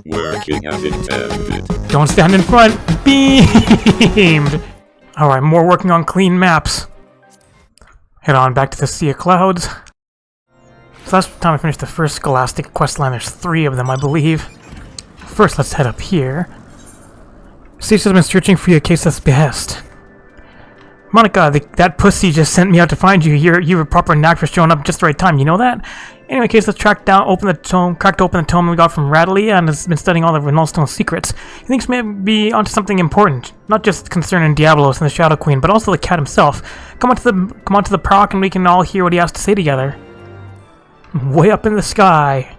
Working as intended. Don't stand in front! Beamed! Alright, more working on clean maps. Head on back to the Sea of Clouds. So last time I finished the first Scholastic questline, there's 3 of them, I believe. First, let's head up here. Sage has been searching for you at Case's behest. Monica, that pussy just sent me out to find you. You have a proper knack for showing up just the right time, you know that? Anyway, Case, let's cracked open the tome we got from Radley and has been studying all of Maelstrom's secrets. He thinks maybe onto something important, not just concerning Diablos and the Shadow Queen, but also the cat himself. Come on to the park and we can all hear what he has to say together. Way up in the sky.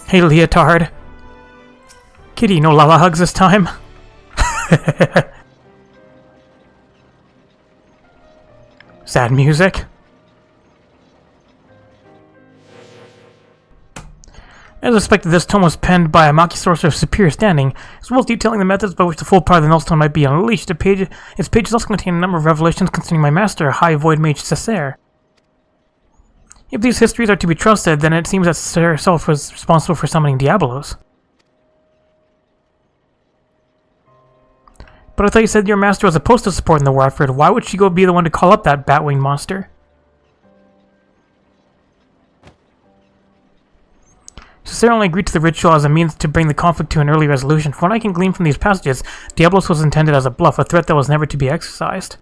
Hey, leotard. Kitty, no Lala hugs this time? Sad music. As expected, this tome was penned by a Maki sorcerer of superior standing, as well as detailing the methods by which the full power of the Maelstrom might be unleashed. Its pages also contain a number of revelations concerning my master, High Void Mage Cessair. If these histories are to be trusted, then it seems that Cessair herself was responsible for summoning Diabolos. But I thought you said your master was opposed to supporting the war effort. Why would she go be the one to call up that bat-winged monster? Cessair only agreed to the ritual as a means to bring the conflict to an early resolution. From what I can glean from these passages, Diablos was intended as a bluff, a threat that was never to be exercised.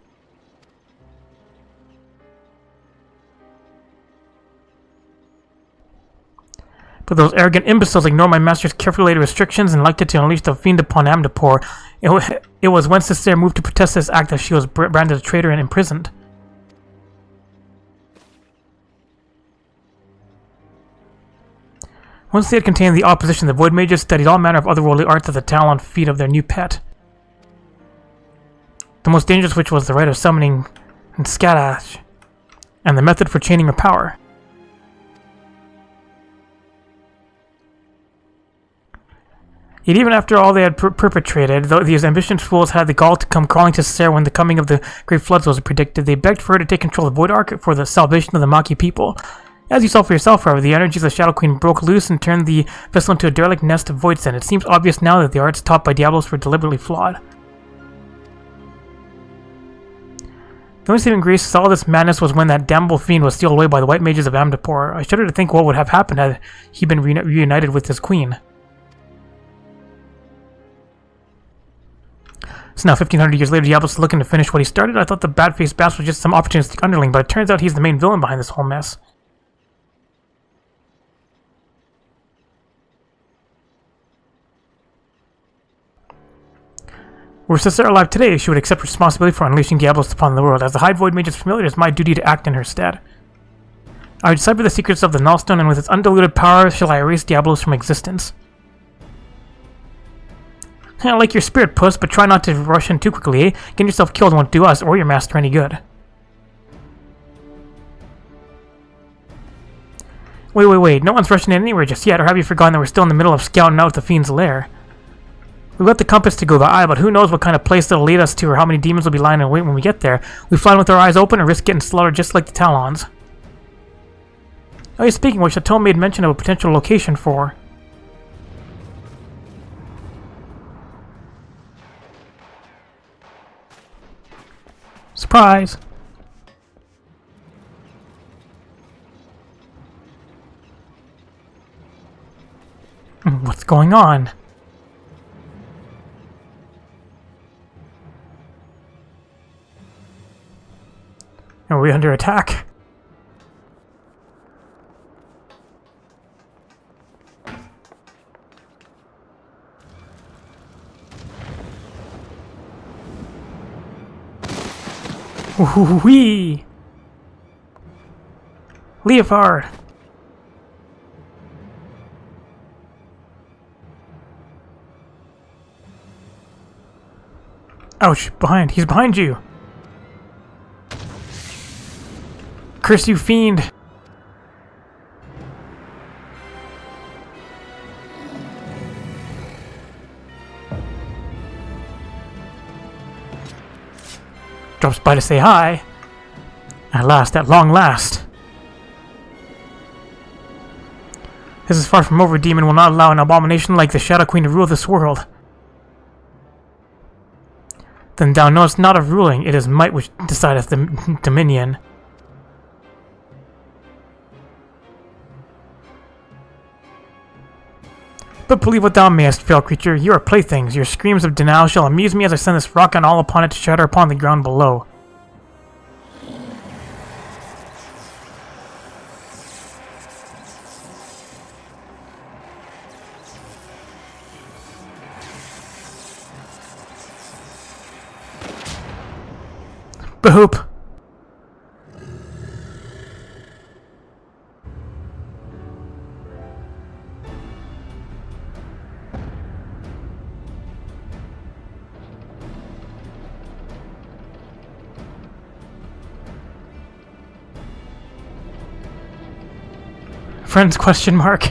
But those arrogant imbeciles ignored my master's carefully laid restrictions and liked to unleash the fiend upon Amdapor. It was when Cessair moved to protest this act that she was branded a traitor and imprisoned. Once they had contained the opposition, the Void Mages studied all manner of otherworldly arts at the talon feet of their new pet. The most dangerous which was the rite of summoning Skadash, and the method for chaining her power. Yet even after all they had perpetrated, though these ambitious fools had the gall to come crawling to Cessair when the coming of the Great Floods was predicted, they begged for her to take control of the Void Ark for the salvation of the Maki people. As you saw for yourself, however, the energies of the Shadow Queen broke loose and turned the vessel into a derelict nest of voidsent. It seems obvious now that the arts taught by Diablos were deliberately flawed. The only saving grace to all this madness was when that damnable fiend was sealed away by the White Mages of Amdapor. I shudder to think what would have happened had he been reunited with his queen. So now, 1500 years later, Diablos is looking to finish what he started. I thought the bat-faced bass was just some opportunistic underling, but it turns out he's the main villain behind this whole mess. Were Cessair alive today, she would accept responsibility for unleashing Diablos upon the world. As the High Void Mage is familiar, it is my duty to act in her stead. I would decipher the secrets of the Maelstrom, and with its undiluted power shall I erase Diablos from existence. I like your spirit, puss, but try not to rush in too quickly, eh? Getting yourself killed won't do us or your master any good. Wait, no one's rushing in anywhere just yet, or have you forgotten that we're still in the middle of scouting out the fiend's lair? We've got the compass to go by, but who knows what kind of place it'll lead us to or how many demons will be lying in wait when we get there. We fly with our eyes open and risk getting slaughtered just like the Talons. Oh, speaking of which, the tome made mention of a potential location for... Surprise! What's going on? Are we under attack? Wee! Leopard! Ouch! He's behind you! Curse you, fiend! Drops by to say hi. At long last. This is far from over. Demon will not allow an abomination like the Shadow Queen to rule this world. Then thou knowest not of ruling. It is might which decideth the dominion. But believe what thou mayest, frail creature. You are playthings. Your screams of denial shall amuse me as I send this rock and all upon it to shatter upon the ground below. Boop. Friends, question mark.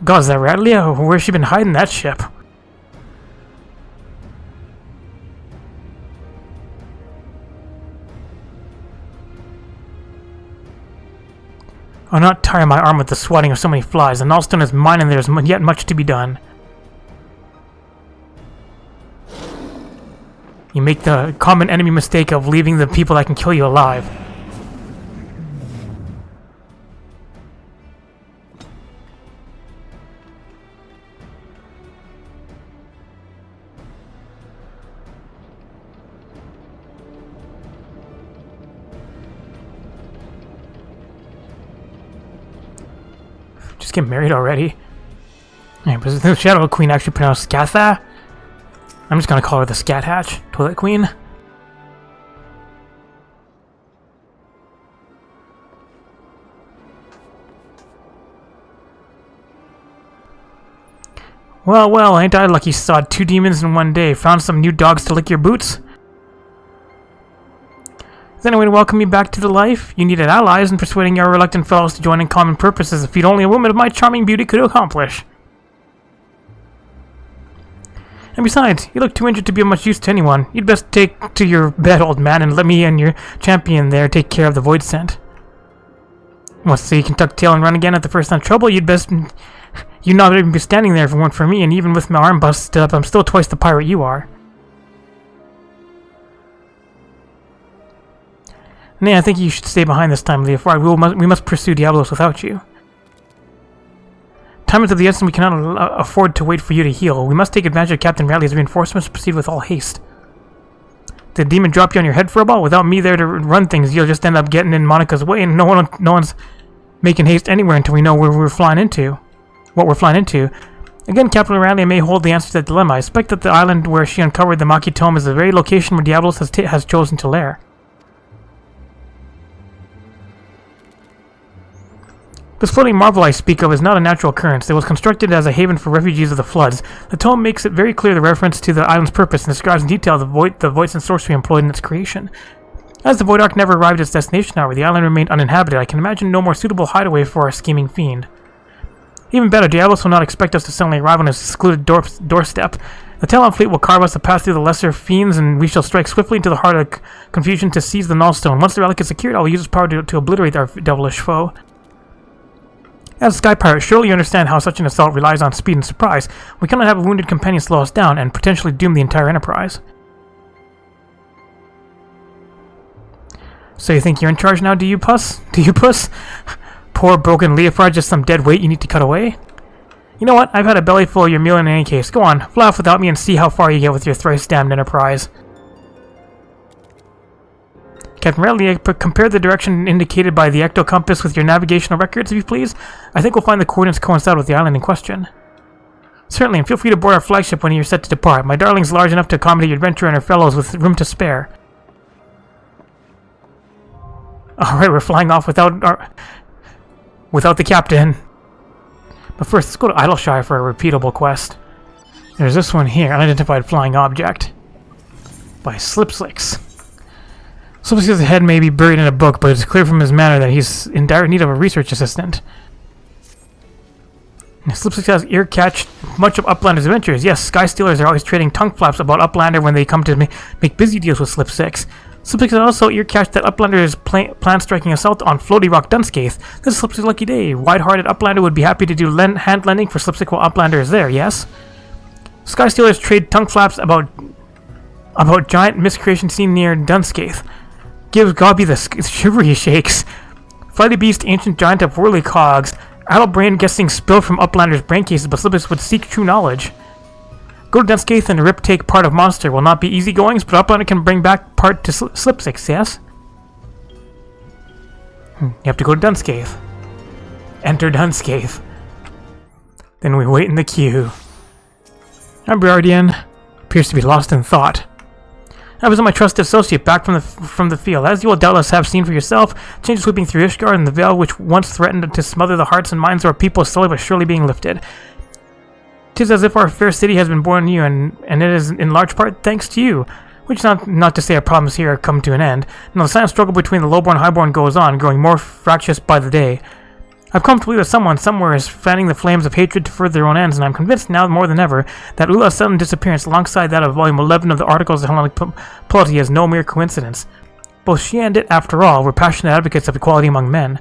God, is that Radlia? Where's she been hiding that ship? I'll not tire my arm with the swatting of so many flies. The Maelstrom is mine and there's yet much to be done. You make the common enemy mistake of leaving the people that can kill you alive. Just get married already. Yeah, but is the Shadow Queen actually pronounced Scaith? I'm just gonna call her the Scat Hatch, Toilet Queen. Well, well, ain't I lucky sod? 2 demons in one day. Found some new dogs to lick your boots? Is there any way to welcome you back to the life? You needed allies, and persuading your reluctant fellows to join in common purposes, a feat only a woman of my charming beauty could accomplish. And besides, you look too injured to be of much use to anyone. You'd best take to your bed, old man, and let me and your champion there take care of the voidsent. Well, so you can tuck tail and run again at the first sign of trouble, you'd not even be standing there if it weren't for me, and even with my arm busted up, I'm still twice the pirate you are. Nay, I think you should stay behind this time, Leofard. We must pursue Diablos without you. Time is of the essence. We cannot afford to wait for you to heal. We must take advantage of Captain Radley's reinforcements and proceed with all haste. Did the demon drop you on your head for a ball? Without me there to run things, you'll just end up getting in Monica's way, and no one's making haste anywhere until we know where we're flying into. What we're flying into. Again, Captain Radley may hold the answer to that dilemma. I suspect that the island where she uncovered the Maki Tome is the very location where Diablos has chosen to lair. This floating marvel I speak of is not a natural occurrence. It was constructed as a haven for refugees of the floods. The tome makes it very clear the reference to the island's purpose and describes in detail the voids and sorcery employed in its creation. As the Void Ark never arrived at its destination, however, the island remained uninhabited. I can imagine no more suitable hideaway for our scheming fiend. Even better, Diablos will not expect us to suddenly arrive on his secluded doorstep. The Talon fleet will carve us a path through the lesser fiends, and we shall strike swiftly into the heart of confusion to seize the Nullstone. Once the relic is secured, I will use its power to obliterate our devilish foe. As a Sky Pirate, surely you understand how such an assault relies on speed and surprise. We cannot have a wounded companion slow us down, and potentially doom the entire enterprise. So you think you're in charge now, do you, Puss? Do you, Puss? Poor broken Leofard, just some dead weight you need to cut away? You know what? I've had a belly full of your meal in any case. Go on, fly off without me and see how far you get with your thrice-damned enterprise. Captain Radley, compare the direction indicated by the ecto-compass with your navigational records, if you please. I think we'll find the coordinates coincide with the island in question. Certainly, and feel free to board our flagship when you're set to depart. My darling's large enough to accommodate your adventurer and her fellows with room to spare. Alright, we're flying off without the captain. But first, let's go to Idleshire for a repeatable quest. There's this one here, Unidentified Flying Object. By Slipslicks. Slipslicks' head may be buried in a book, but it's clear from his manner that he's in dire need of a research assistant. Slipsix has ear catched much of Uplander's adventures. Yes, Sky Stealers are always trading tongue flaps about Uplander when they come to make busy deals with Slipsix. Slipsix has also ear catched that Uplander planned striking assault on Floaty Rock Dunscaith. This is Slipsix's lucky day. Wide-hearted Uplander would be happy to do hand lending for Slipsix while Uplander is there, yes? Sky Stealers trade tongue flaps about giant miscreation seen near Dunscaith. Gives Gobby the shivery shakes. Flighty Beast, ancient giant of whirly cogs. Addle brain guessing spilled from Uplander's brain cases, but Slipsix would seek true knowledge. Go to Dunscaith and take part of monster. Will not be easy goings, but Uplander can bring back part to Slipsix, yes? You have to go to Dunscaith. Enter Dunscaith. Then we wait in the queue. Our Guardian appears to be lost in thought. I was my trusted associate back from the field. As you will doubtless have seen for yourself, changes sweeping through Ishgard and the veil which once threatened to smother the hearts and minds of our people is slowly but surely being lifted. 'Tis as if our fair city has been born anew, and it is in large part thanks to you. Which is not to say our problems here have come to an end. Now the silent struggle between the lowborn and highborn goes on, growing more fractious by the day. I've come to believe that someone somewhere is fanning the flames of hatred to further their own ends, and I'm convinced now more than ever that Ulaa's sudden disappearance alongside that of Volume 11 of the Articles of Hellenic Polity is no mere coincidence. Both she and it, after all, were passionate advocates of equality among men.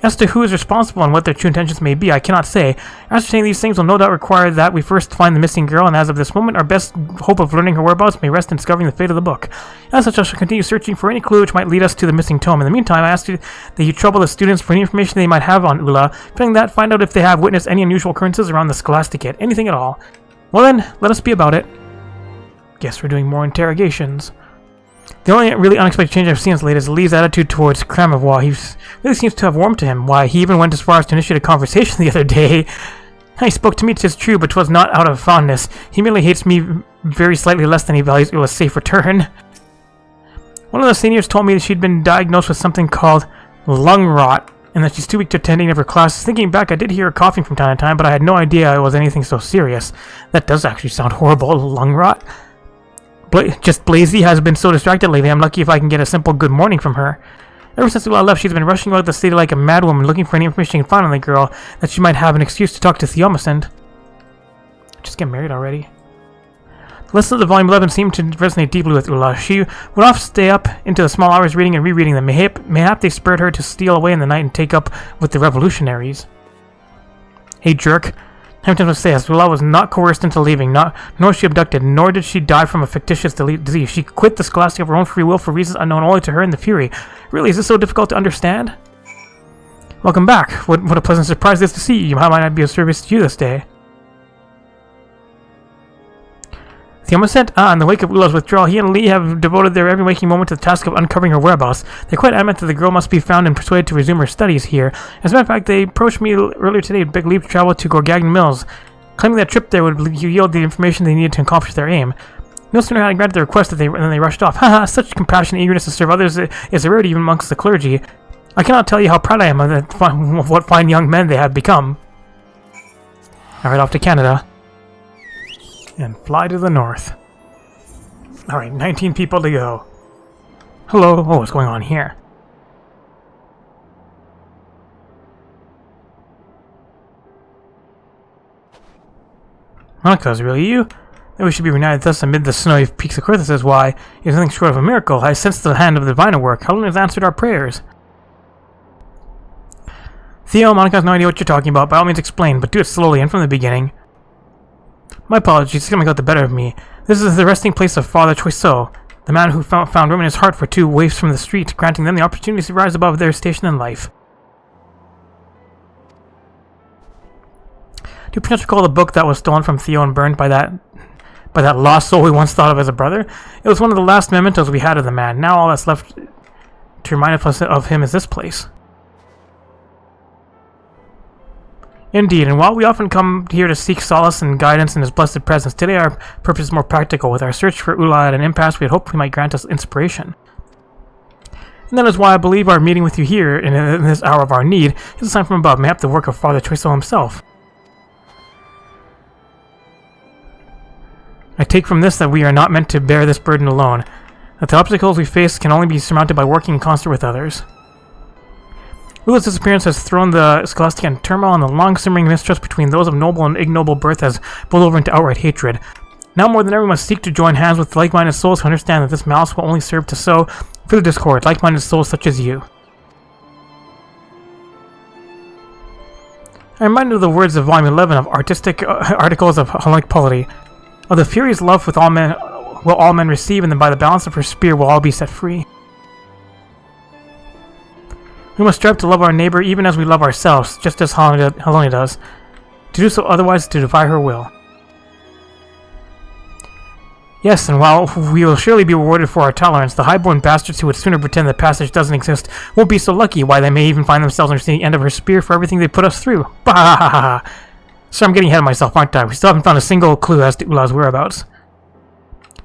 As to who is responsible and what their true intentions may be, I cannot say. Ascertaining these things will no doubt require that we first find the missing girl, and as of this moment, our best hope of learning her whereabouts may rest in discovering the fate of the book. As such, I shall continue searching for any clue which might lead us to the missing tome. In the meantime, I ask you that you trouble the students for any information they might have on Ulaa. Failing that, find out if they have witnessed any unusual occurrences around the Scholasticate. Anything at all. Well then, let us be about it. Guess we're doing more interrogations. The only really unexpected change I've seen as late is Lee's attitude towards Kramavois. He really seems to have warmed to him. Why, he even went as far as to initiate a conversation the other day. He spoke to me, 'tis true, but 'twas not out of fondness. He merely hates me very slightly less than he values Ula's safe return. One of the seniors told me that she'd been diagnosed with something called lung rot, and that she's too weak to attend any of her classes. Thinking back, I did hear her coughing from time to time, but I had no idea it was anything so serious. That does actually sound horrible, lung rot. Just Blazy has been so distracted lately, I'm lucky if I can get a simple good morning from her. Ever since Ulaa left, she's been rushing about the city like a madwoman, looking for any information she can find on the girl, that she might have an excuse to talk to Theomacent. Just get married already. The lessons of the Volume 11 seemed to resonate deeply with Ulaa. She would often stay up into the small hours reading and rereading them. Mayhap they spurred her to steal away in the night and take up with the revolutionaries. Hey jerk. Hampton must say, as Ulaa was not coerced into leaving, nor was she abducted, nor did she die from a fictitious disease. She quit the Scholastic of her own free will for reasons unknown only to her and the Fury. Really, is this so difficult to understand? Welcome back. What a pleasant surprise it is to see you. How might I be of service to you this day? Theomacent? In the wake of Ulaa's withdrawal, he and Lee have devoted their every waking moment to the task of uncovering her whereabouts. They're quite adamant that the girl must be found and persuaded to resume her studies here. As a matter of fact, they approached me earlier today with big leave to travel to Gorgagnon Mills, claiming that trip there would yield the information they needed to accomplish their aim. No sooner had I granted their request than they rushed off. Haha, such compassion and eagerness to serve others is a rarity even amongst the clergy. I cannot tell you how proud I am of what fine young men they have become. Alright, off to Canada. And fly to the north. Alright, 19 people to go. Hello. Oh, what's going on here? Monica, is it really you? That we should be reunited thus amid the snowy peaks of Querthus is why it is nothing short of a miracle. I sense the hand of the divine at work. Helen has answered our prayers. Theo, Monica has no idea what you're talking about. By all means explain, but do it slowly and from the beginning. My apologies, something got the better of me. This is the resting place of Father Choiseau, the man who found room in his heart for two waifs from the street, granting them the opportunity to rise above their station in life. Do you perhaps recall the book that was stolen from Theo and burned by that lost soul we once thought of as a brother? It was one of the last mementos we had of the man. Now all that's left to remind us of him is this place. Indeed, and while we often come here to seek solace and guidance in his blessed presence, today our purpose is more practical. With our search for Ulaa at an impasse, we had hoped he might grant us inspiration. And that is why I believe our meeting with you here, in this hour of our need, is a sign from above, mayhap the work of Father Choiseau himself. I take from this that we are not meant to bear this burden alone, that the obstacles we face can only be surmounted by working in concert with others. Ula's disappearance has thrown the Scholastica in turmoil, and the long-simmering mistrust between those of noble and ignoble birth has boiled over into outright hatred. Now more than ever, we must seek to join hands with like-minded souls who understand that this malice will only serve to sow further discord, like-minded souls such as you. I'm reminded of the words of Volume 11 of Artistic Articles of Hellenic Polity. Of the Fury's love with all men will all men receive, and then by the balance of her spear will all be set free. We must strive to love our neighbor even as we love ourselves, just as Helena does. To do so otherwise is to defy her will. Yes, and while we will surely be rewarded for our tolerance, the highborn bastards who would sooner pretend that passage doesn't exist won't be so lucky. Why, they may even find themselves understanding the end of her spear for everything they put us through. Bah! So I'm getting ahead of myself, aren't I? We still haven't found a single clue as to Ulaa's whereabouts.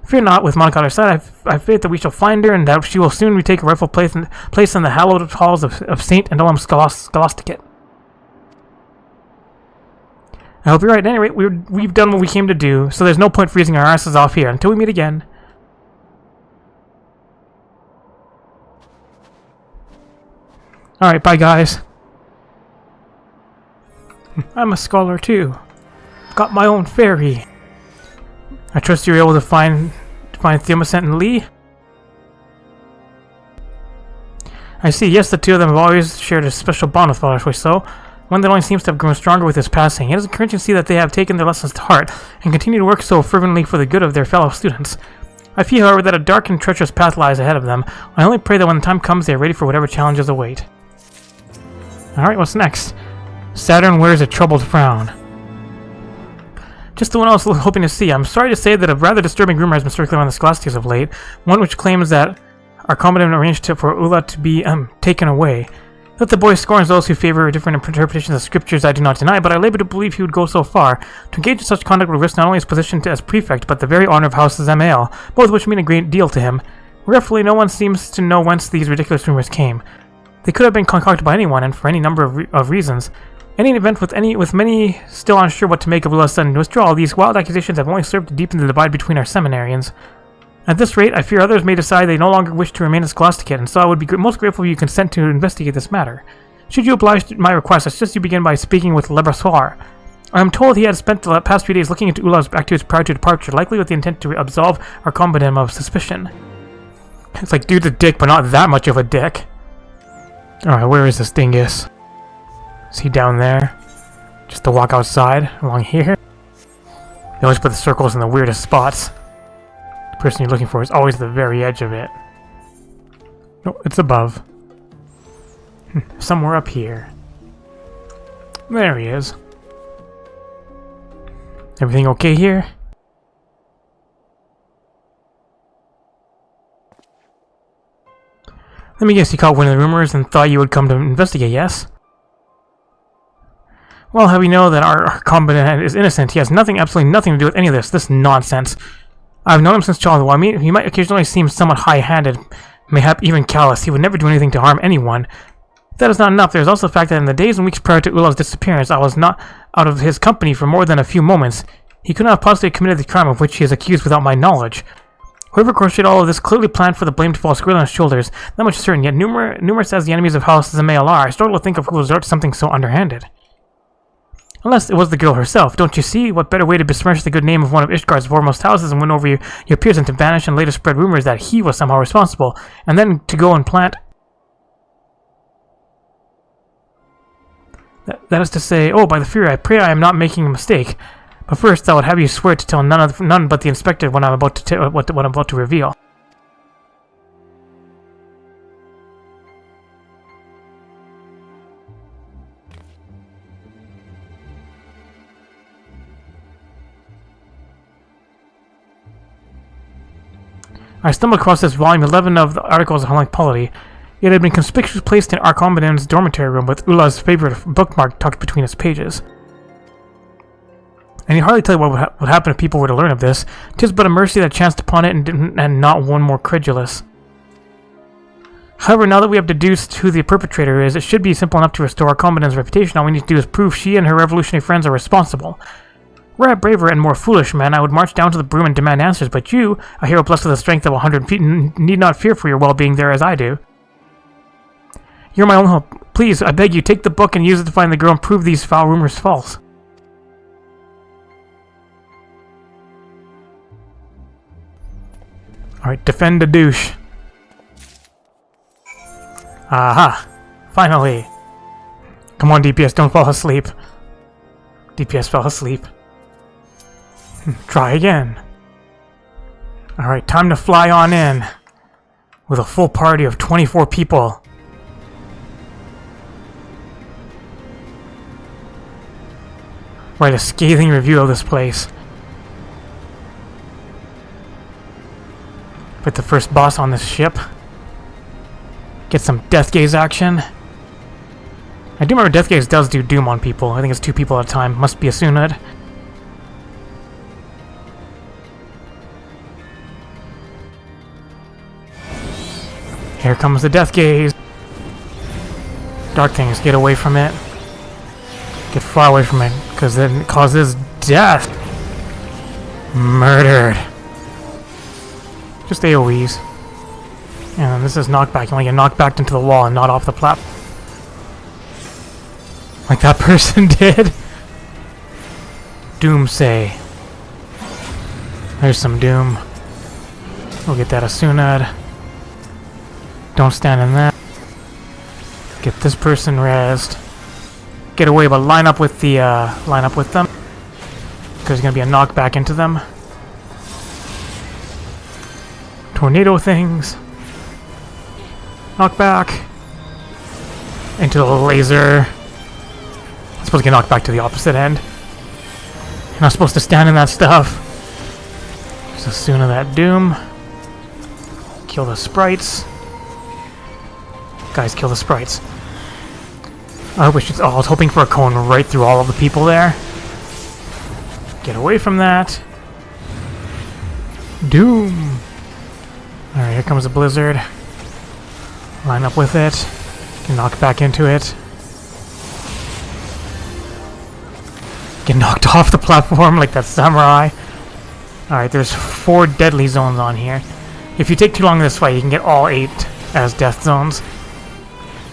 Fear not, with Monica on our side, I have faith that we shall find her, and that she will soon retake a rightful place in the hallowed halls of Saint and Olam Scholasticate. I hope you're right. At any rate, we've done what we came to do, so there's no point freezing our asses off here until we meet again. Alright, bye guys. I'm a scholar too. Got my own fairy. I trust you were able to find Theomacent and Lee? I see, yes, the two of them have always shared a special bond with Father Choiseau. One that only seems to have grown stronger with his passing. It is encouraging to see that they have taken their lessons to heart and continue to work so fervently for the good of their fellow students. I feel, however, that a dark and treacherous path lies ahead of them. I only pray that when the time comes, they are ready for whatever challenges await. Alright, what's next? Saturn wears a troubled frown. Just the one I was hoping to see. I'm sorry to say that a rather disturbing rumor has been circulating on the Scholastics of late, one which claims that our commandant arranged for Ulaa to be taken away. That the boy scorns those who favor different interpretations of scriptures I do not deny, but I labor to believe he would go so far. To engage in such conduct would risk not only his position as prefect, but the very honor of House Zamael, both of which mean a great deal to him. Regretfully, no one seems to know whence these ridiculous rumors came. They could have been concocted by anyone, and for any number of reasons. Any event with many still unsure what to make of Ulaa's sudden withdrawal, these wild accusations have only served to deepen the divide between our seminarians. At this rate, I fear others may decide they no longer wish to remain at Scholasticate, and so I would be most grateful if you consent to investigate this matter. Should you oblige to my request, I suggest you begin by speaking with Lebrassoir. I am told he had spent the past few days looking into Ulaa's activities prior to departure, likely with the intent to absolve our commandant of suspicion. It's like, dude's a dick, but not that much of a dick. Alright, where is this dingus? Is he down there? Just to walk outside, along here? They always put the circles in the weirdest spots. The person you're looking for is always the very edge of it. No, it's above. Somewhere up here. There he is. Everything okay here? Let me guess, you caught wind of the rumors and thought you would come to investigate, yes? Well, how we know that our commandant is innocent? He has absolutely nothing to do with any of this nonsense. I've known him since childhood. While he might occasionally seem somewhat high-handed, mayhap even callous, he would never do anything to harm anyone. If that is not enough, there is also the fact that in the days and weeks prior to Ulaa's disappearance, I was not out of his company for more than a few moments. He could not have possibly committed the crime of which he is accused without my knowledge. Whoever crocheted all of this clearly planned for the blame to fall squarely on his shoulders. That much is certain, yet numerous as the enemies of House Zamael are, I struggle to think of who will resort to something so underhanded. Unless it was the girl herself. Don't you see? What better way to besmirch the good name of one of Ishgar's foremost houses and win over your peers than to vanish and later spread rumors that he was somehow responsible, and then to go and plant... That is to say, oh, by the Fury, I pray I am not making a mistake. But first, I would have you swear to tell none but the inspector what I'm about to reveal. I stumbled across this volume 11 of the Articles of Hellenic Polity. It had been conspicuously placed in our commandant's dormitory room with Ulaa's favorite bookmark tucked between its pages. And you hardly tell you what would happen if people were to learn of this. 'Tis but a mercy that chanced upon it and not one more credulous. However, now that we have deduced who the perpetrator is, it should be simple enough to restore our commandant's reputation. All we need to do is prove she and her revolutionary friends are responsible. Were I braver and more foolish man, I would march down to the broom and demand answers, but you, a hero blessed with the strength of 100 feet, need not fear for your well-being there as I do. You're my only hope. Please, I beg you, take the book and use it to find the girl and prove these foul rumors false. Alright, defend the douche. Aha! Finally! Come on, DPS, don't fall asleep. DPS fell asleep. Try again. Alright, time to fly on in. With a full party of 24 people. Write a scathing review of this place. Put the first boss on this ship. Get some Death Gaze action. I do remember Death Gaze does do Doom on people. I think it's 2 people at a time. Must be a Sunad. Here comes the Death Gaze. Dark things, get away from it. Get far away from it, because then it causes death. Murdered. Just AoEs. And this is knockback. You only get knocked back into the wall and not off the platform. Like that person did. Doomsay. There's some Doom. We'll get that Asunad. Don't stand in that. Get this person rezzed. Get away, but line up with the them. Because there's gonna be a knockback into them. Tornado things. Knockback. Into the laser. I'm supposed to get knocked back to the opposite end. You're not supposed to stand in that stuff. Just as soon as that Doom. Kill the sprites. Guys, kill the sprites. I was hoping for a cone right through all of the people there. Get away from that. Doom. Alright, here comes a blizzard. Line up with it. Get knocked back into it. Get knocked off the platform like that samurai. Alright, there's 4 deadly zones on here. If you take too long in this fight, you can get all 8 as death zones.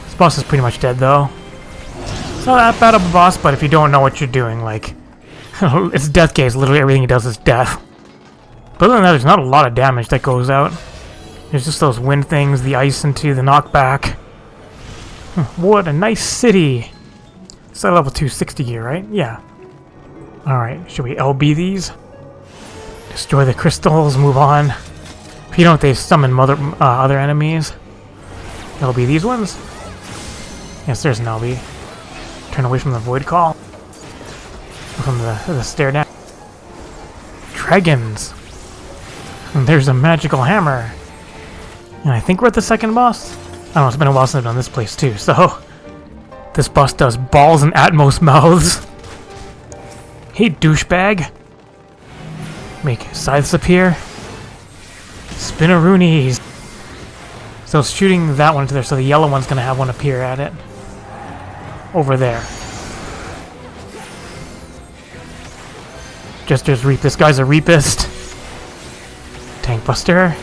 This boss is pretty much dead though. It's not that bad of a boss, but if you don't know what you're doing, like... it's Death Gaze, literally everything he does is death. But other than that, there's not a lot of damage that goes out. There's just those wind things, the ice into the knockback. What a nice city! It's at level 260 gear, right? Yeah. Alright, should we LB these? Destroy the crystals, move on. If you don't, they summon other enemies. LB these ones? Yes, there's an LB. Turn away from the void call. From the stare down. Dragons! And there's a magical hammer. And I think we're at the second boss? I don't know, it's been a while since I've done this place too, so... This boss does balls and Atmos mouths. Hey, douchebag! Make scythes appear. Spinneroonies! So it's shooting that one into there, so the yellow one's gonna have one appear at it. Over there. Jester's Reap. This guy's a Reapist. Tank Buster.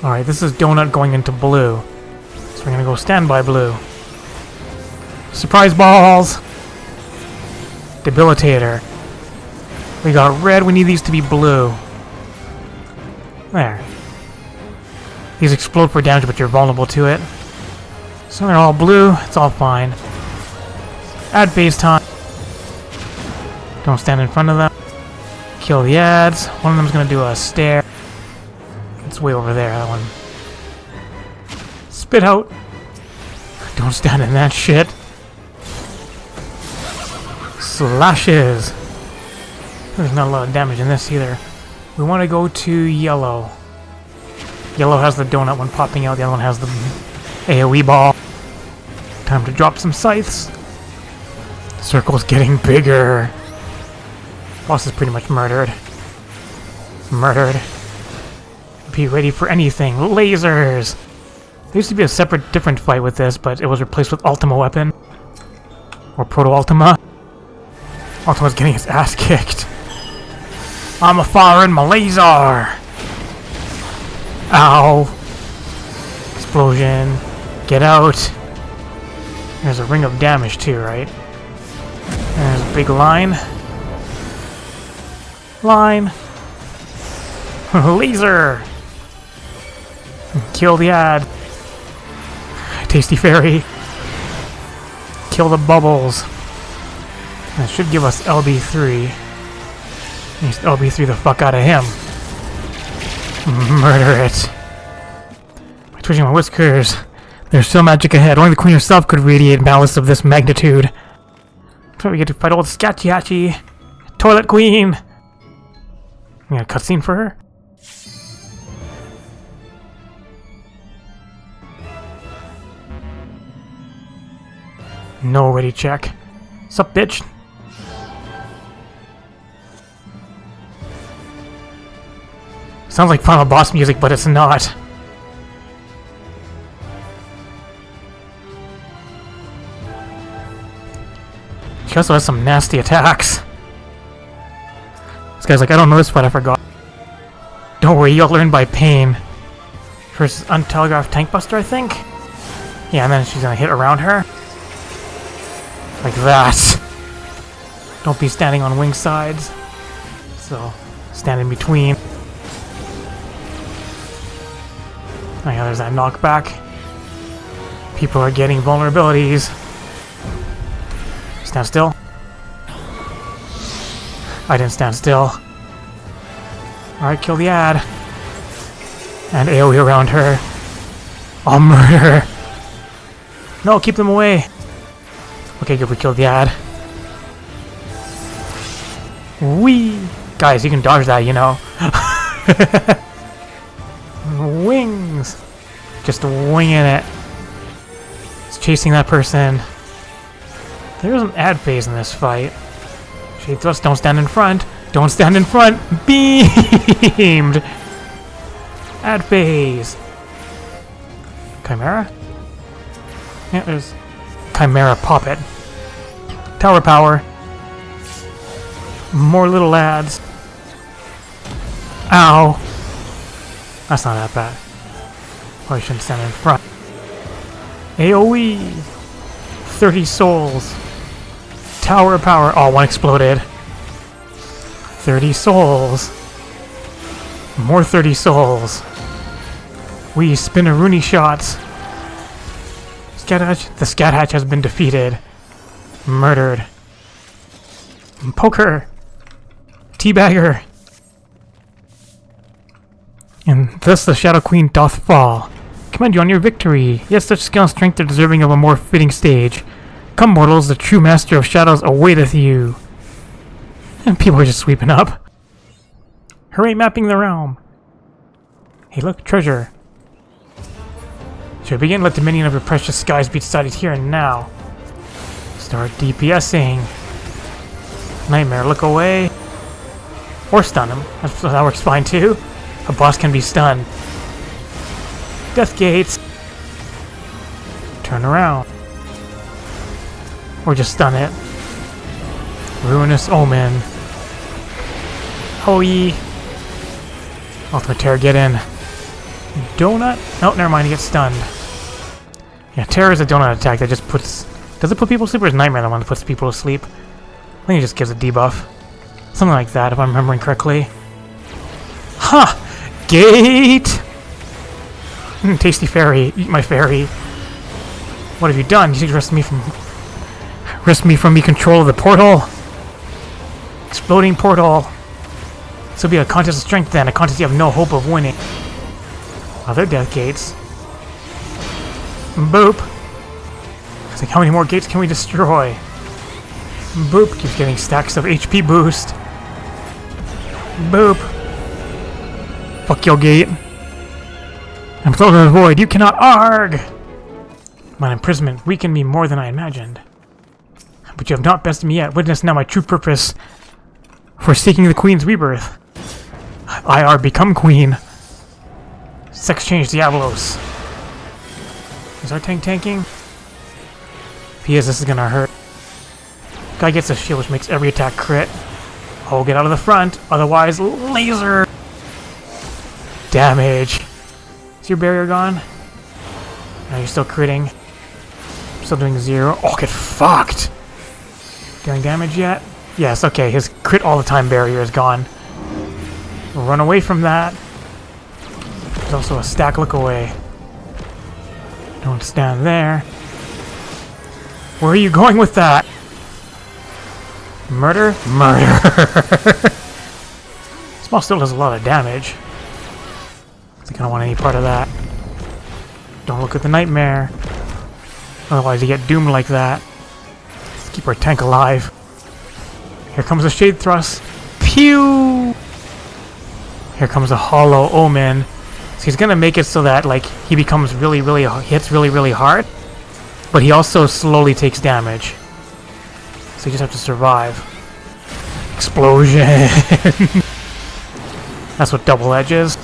Alright, this is Donut going into blue. So we're gonna go standby blue. Surprise balls! Debilitator. We got red, we need these to be blue. There. These explode for damage, but you're vulnerable to it. So they're all blue, it's all fine. Add phase time. Don't stand in front of them. Kill the ads. One of them's gonna do a stare. It's way over there, that one. Spit out. Don't stand in that shit. Slashes. There's not a lot of damage in this either. We want to go to yellow. Yellow has the donut one popping out, the other one has the AoE ball. Time to drop some scythes. Circle's getting bigger. Boss is pretty much murdered. Murdered. Be ready for anything. Lasers! There used to be a separate, different fight with this, but it was replaced with Ultima weapon. Or Proto-Ultima. Ultima's getting his ass kicked. I'm a firing my laser! Ow! Explosion. Get out. There's a ring of damage too, right? And there's a big line. Line! Laser! Kill the ad. Tasty Fairy. Kill the bubbles. That should give us LB3. Just LB3 the fuck out of him. Murder it. By twitching my whiskers. There's still magic ahead. Only the queen herself could radiate malice of this magnitude. So we get to fight old Scatchy Hatchy. Toilet Queen! We got a cutscene for her? No ready check. Sup, bitch? Sounds like final boss music, but it's not. She also has some nasty attacks. This guy's like, I don't know this fight, I forgot. Don't worry, you'll learn by pain. Versus Untelegraphed Tank Buster, I think? Yeah, and then she's gonna hit around her. Like that. Don't be standing on wing sides. So, stand in between. Oh yeah, there's that knockback. People are getting vulnerabilities. Stand still. I didn't stand still. Alright, kill the ad. And AoE around her. I'll murder her. No, keep them away. Okay, good, we killed the ad. Whee! Guys, you can dodge that, you know. Wings! Just winging it. It's chasing that person. There's an ad phase in this fight. Shade thrust, don't stand in front. Don't stand in front! Beamed! Ad phase. Chimera? Yeah, there's Chimera Poppet. Tower power. More little ads. Ow! That's not that bad. Probably shouldn't stand in front. AoE! 30 souls. Tower power. Oh, one exploded. 30 souls. More 30 souls. We spin a Rooney shots. The Scat Hatch has been defeated. Murdered. Poker. Teabagger. And thus the Shadow Queen doth fall. Commend you on your victory. Yet such skill and strength are deserving of a more fitting stage. Come, mortals, the true master of shadows awaiteth you. And people are just sweeping up. Hooray, mapping the realm. Hey, look, treasure. Should we begin? Let the minion of your precious skies be decided here and now. Start DPSing. Nightmare, look away. Or stun him. That works fine too. A boss can be stunned. Death gates. Turn around. Or just stun it. Ruinous Omen. Hoey. Ultimate Terror, get in. Donut? Oh, never mind, he gets stunned. Yeah, Terror is a donut attack that just puts... Does it put people to sleep, or is Nightmare the one that puts people to sleep? I think it just gives a debuff. Something like that, if I'm remembering correctly. Ha! Huh! Gate! Tasty Fairy, eat my fairy. What have you done? You wrested me from me control of the portal? Exploding portal. This will be a contest of strength then, a contest you have no hope of winning. Other death gates. Boop. It's like, how many more gates can we destroy? Boop. Keeps getting stacks of HP boost. Boop. Fuck your gate. I'm floating in the void. You cannot arg! My imprisonment weakened me more than I imagined. But you have not bested me yet. Witness now my true purpose for seeking the Queen's rebirth. I are become Queen. Sex change Diablos. Is our tank tanking? If he is, this is gonna hurt. Guy gets a shield which makes every attack crit. Oh, get out of the front, otherwise laser! Damage. Is your barrier gone? No, you're still critting. still doing 0. Oh, get fucked! Dealing damage yet? Yes, okay, his crit all the time barrier is gone. Run away from that. There's also a stack look away. Don't stand there. Where are you going with that? Murder? Murder! Small still does a lot of damage. I think I don't want any part of that. Don't look at the nightmare. Otherwise you get doomed like that. Let's keep our tank alive. Here comes a Shade Thrust. Pew! Here comes a Hollow Omen. So he's gonna make it so that like he becomes really hits really hard. But he also slowly takes damage. So you just have to survive. Explosion! That's what double edge is.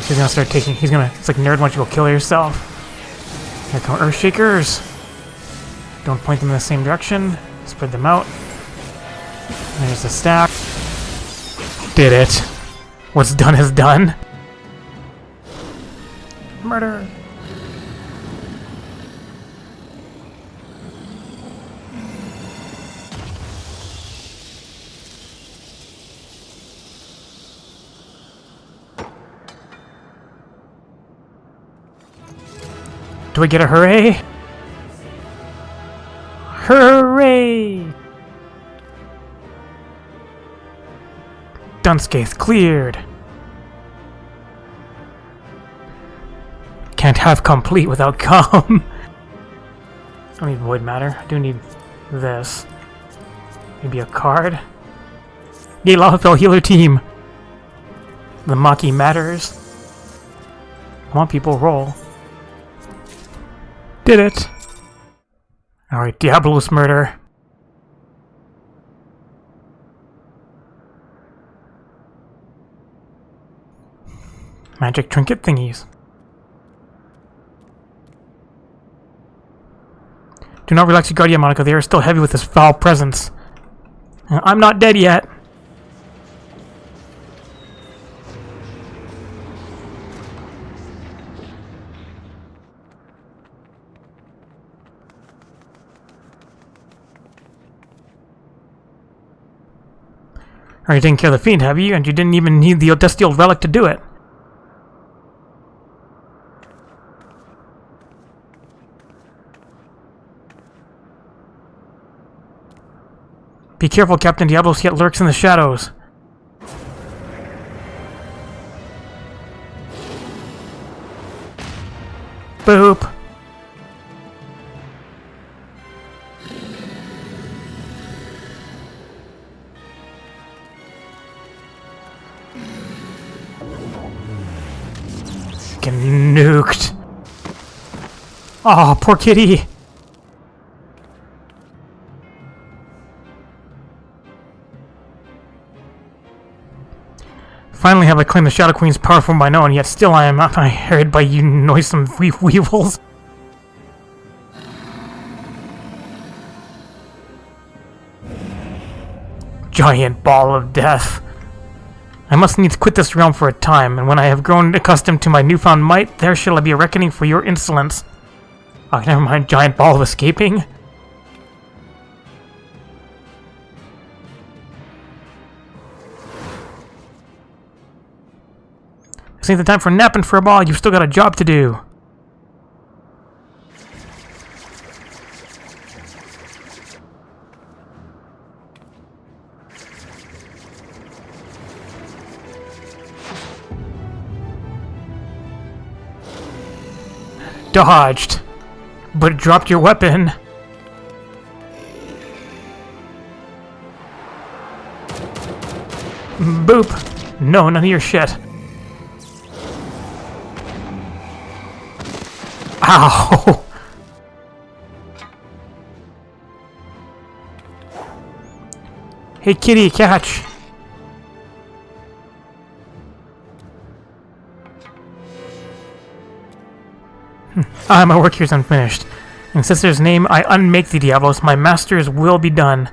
He's gonna start taking. It's like nerd, why don't you go kill yourself? Here come Earthshakers. Don't point them in the same direction. Spread them out. There's the stack. Did it. What's done is done. Murder. Do I get a hooray? Hooray! Done, Scaith cleared. Can't have complete without come. I don't need void matter. I do need this. Maybe a card. Yay, Lava healer team. The Maki matters. Come on, people, roll. Did it! Alright, Diablos murder. Magic trinket thingies. Do not relax your guardian, Monica. They are still heavy with this foul presence. I'm not dead yet. Or you didn't kill the fiend, have you? And you didn't even need the Odestial relic to do it. Be careful, Captain Diablos yet lurks in the shadows. Boop. Getting nuked. Oh, poor kitty. Finally have I claimed the Shadow Queen's power for my own, yet still I am not harried by you noisome weevils. Giant ball of death. I must needs quit this realm for a time, and when I have grown accustomed to my newfound might, there shall be a reckoning for your insolence. Oh, never mind, giant ball of escaping. This ain't the time for napping for a ball, you've still got a job to do. Dodged, but dropped your weapon. Boop. No, none of your shit. Ow! Hey kitty, catch! My work here's unfinished. In Sister's name, I unmake the Diablos. My master's will be done.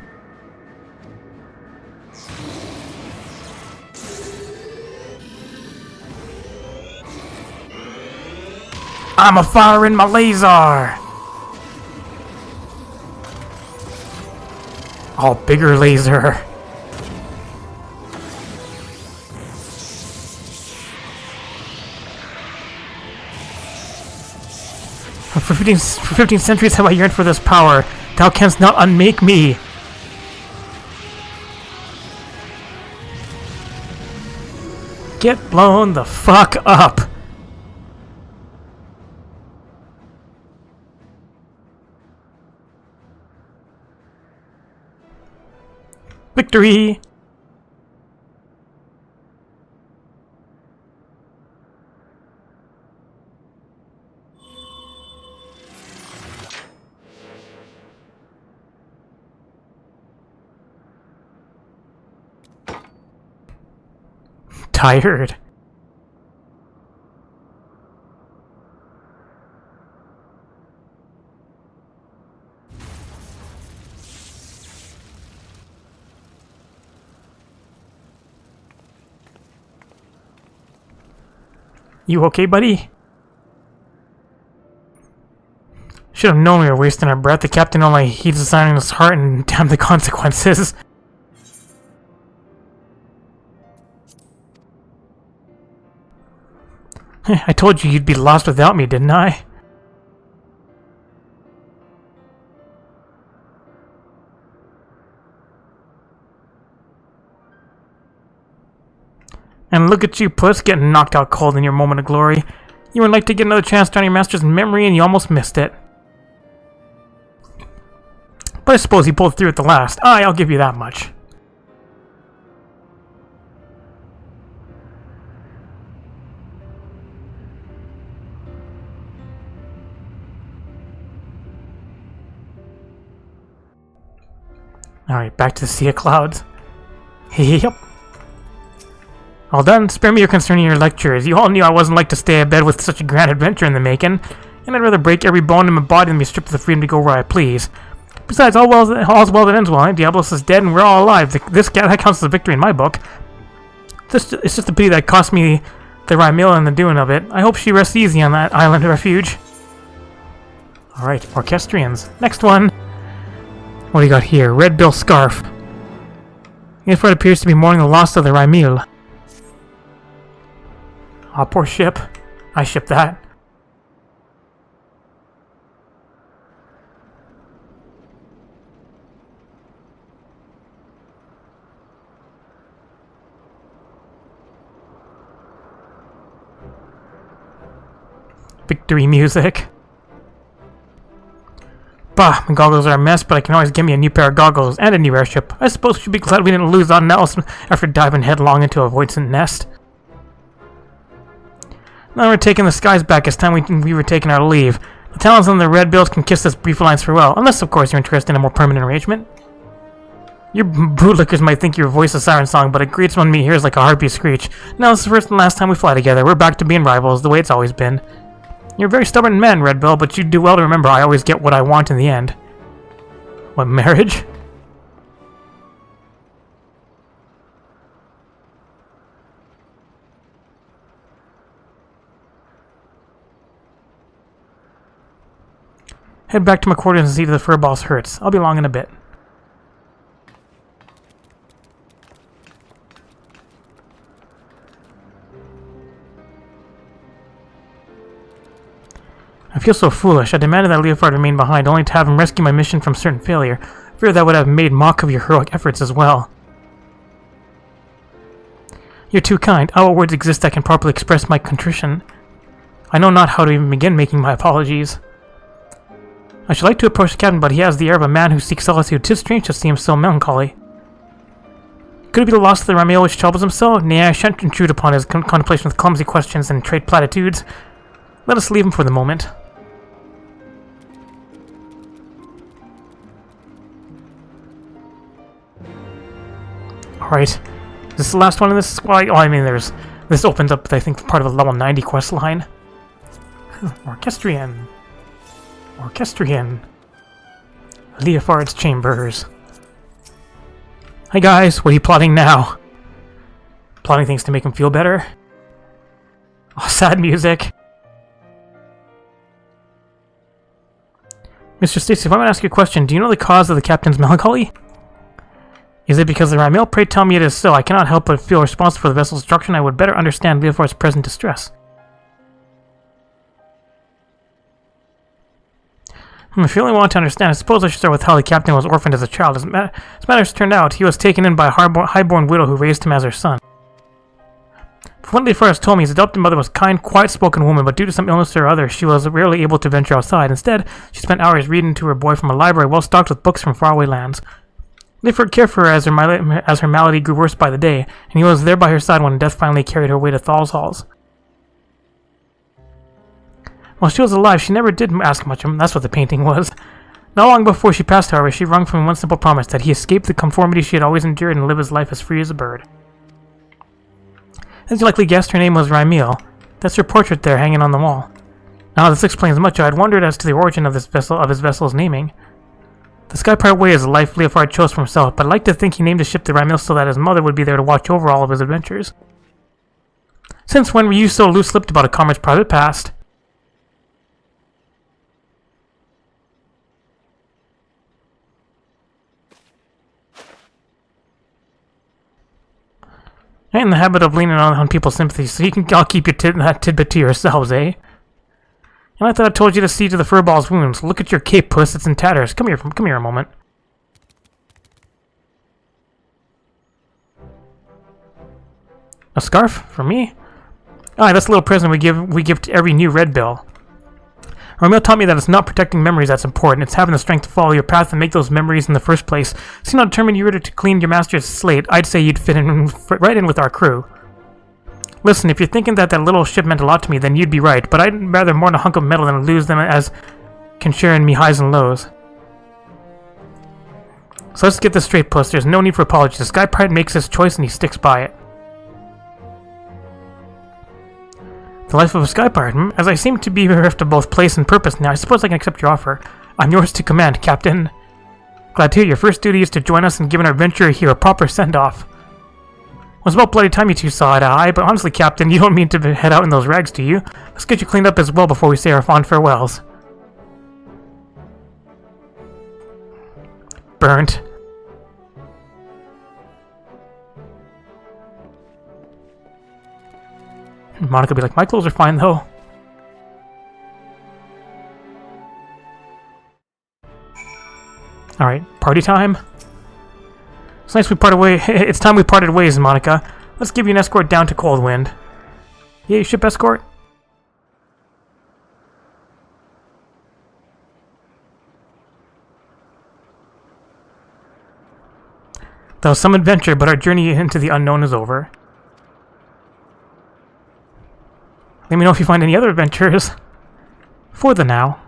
I'm a firing my laser! Oh, bigger laser. For 15 centuries have I yearned for this power. Thou canst not unmake me. Get blown the fuck up. Victory! Tired. You okay, buddy? Should have known we were wasting our breath. The captain only heeds the sign in his heart and damn the consequences. I told you you'd be lost without me, didn't I? And look at you, Puss, getting knocked out cold in your moment of glory. You were like to get another chance to on your master's memory and you almost missed it. But I suppose he pulled through at the last. Aye, I'll give you that much. Alright, back to the Sea of Clouds. Yep. All done. Spare me your concern in your lectures. You all knew I wasn't like to stay abed with such a grand adventure in the making, and I'd rather break every bone in my body than be stripped of the freedom to go where I please. Besides, all's well that ends well. Diablos is dead and we're all alive. That counts as a victory in my book. It's just a pity that cost me the Rymil and the doing of it. I hope she rests easy on that island refuge. Alright, Orchestrions. Next one. What do you got here? Redbill Scarf. Unidentified appears to be mourning the loss of the Rymil. Aw, poor ship. I ship that. Victory music. Bah, my goggles are a mess, but I can always get me a new pair of goggles and a new airship. I suppose we should be glad we didn't lose on Maelstrom after diving headlong into a voidsent nest. Now we're taking the skies back. It's time we were taking our leave. The talents on the Redbills can kiss this brief alliance farewell, unless, of course, you're interested in a more permanent arrangement. Your bootlickers might think your voice is siren song, but it grates on me ears like a heartbeat screech. Now it's the first and last time we fly together. We're back to being rivals, the way it's always been. You're a very stubborn man, Redbill, but you do well to remember I always get what I want in the end. What, marriage? Head back to my quarters and see if the fur boss hurts. I'll be along in a bit. I feel so foolish. I demanded that Leofard remain behind, only to have him rescue my mission from certain failure. I fear that would have made mock of your heroic efforts as well. You're too kind. What words exist that can properly express my contrition? I know not how to even begin making my apologies. I should like to approach the captain, but he has the air of a man who seeks solitude. 'Tis strange to see him so melancholy. Could it be the loss of the Rymil which troubles him so? Nay, I shan't intrude upon his contemplation with clumsy questions and trade platitudes. Let us leave him for the moment. Alright. Is this the last one in this squad? Oh, I mean, this opens up, I think, part of the level 90 quest line. Orchestrion. Orchestrion. Leofard's chambers. Hi guys, what are you plotting now? Plotting things to make him feel better? Oh, sad music. Mr. Stacy, if I might ask you a question, do you know the cause of the captain's melancholy? Is it because of the Ramiel? Pray tell me it is so. I cannot help but feel responsible for the vessel's destruction. I would better understand Leofort's present distress. If you really want to understand, I suppose I should start with how the captain was orphaned as a child. As matters turned out, he was taken in by a highborn widow who raised him as her son. From what Leofort told me, his adopted mother was a kind, quiet-spoken woman, but due to some illness or other, she was rarely able to venture outside. Instead, she spent hours reading to her boy from a library well stocked with books from faraway lands. Leofort cared for her as her malady grew worse by the day, and he was there by her side when death finally carried her away to Thal's halls. While she was alive, she never did ask much of him. That's what the painting was. Not long before she passed, however, she wrung from him one simple promise, that he escape the conformity she had always endured and live his life as free as a bird. As you likely guessed, her name was Ramiel. That's her portrait there, hanging on the wall. Now this explains much. I had wondered as to the origin of his vessel's naming. The Sky Pirate Way is a life Leofard chose for himself, but I'd like to think he named his ship the Ramiel so that his mother would be there to watch over all of his adventures. Since when were you so loose-lipped about a comrade's private past? Ain't in the habit of leaning on people's sympathies, so you can all keep that tidbit to yourselves, eh? And I thought I told you to see to the furball's wounds. Look at your cape, puss, it's in tatters. Come here a moment. A scarf? For me? Aye, that's a little present we give to every new Redbill. Romeo taught me that it's not protecting memories that's important, it's having the strength to follow your path and make those memories in the first place. Seeing how determined you were to clean your master's slate, I'd say you'd fit in right in with our crew. Listen, if you're thinking that little ship meant a lot to me, then you'd be right, but I'd rather mourn a hunk of metal than lose them as can share in me highs and lows. So let's get this straight, puss. There's no need for apologies. The Sky Pirate makes his choice and he sticks by it. The life of a Sky Pirate, As I seem to be bereft of both place and purpose now, I suppose I can accept your offer. I'm yours to command, Captain. Glad to hear your first duty is to join us and give our adventure here a proper send-off. It was about bloody time you two saw eye to eye, but honestly, Captain, you don't mean to head out in those rags, do you? Let's get you cleaned up as well before we say our fond farewells. Burnt. Monica will be like, my clothes are fine, though. Alright, party time. It's nice we parted ways. It's time we parted ways, Monica. Let's give you an escort down to Coldwind. Yay, ship escort. That was some adventure, but our journey into the unknown is over. Let me know if you find any other adventures. For the now.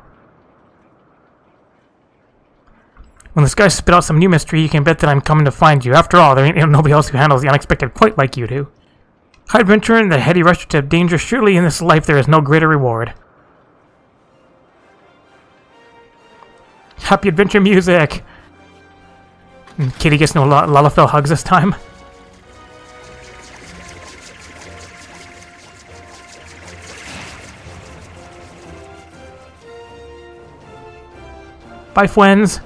When the skies spit out some new mystery, you can bet that I'm coming to find you. After all, there ain't nobody else who handles the unexpected quite like you do. High adventure and the heady rush to danger, surely in this life there is no greater reward. Happy adventure music! And Kitty gets no Lalafell hugs this time. Bye, friends.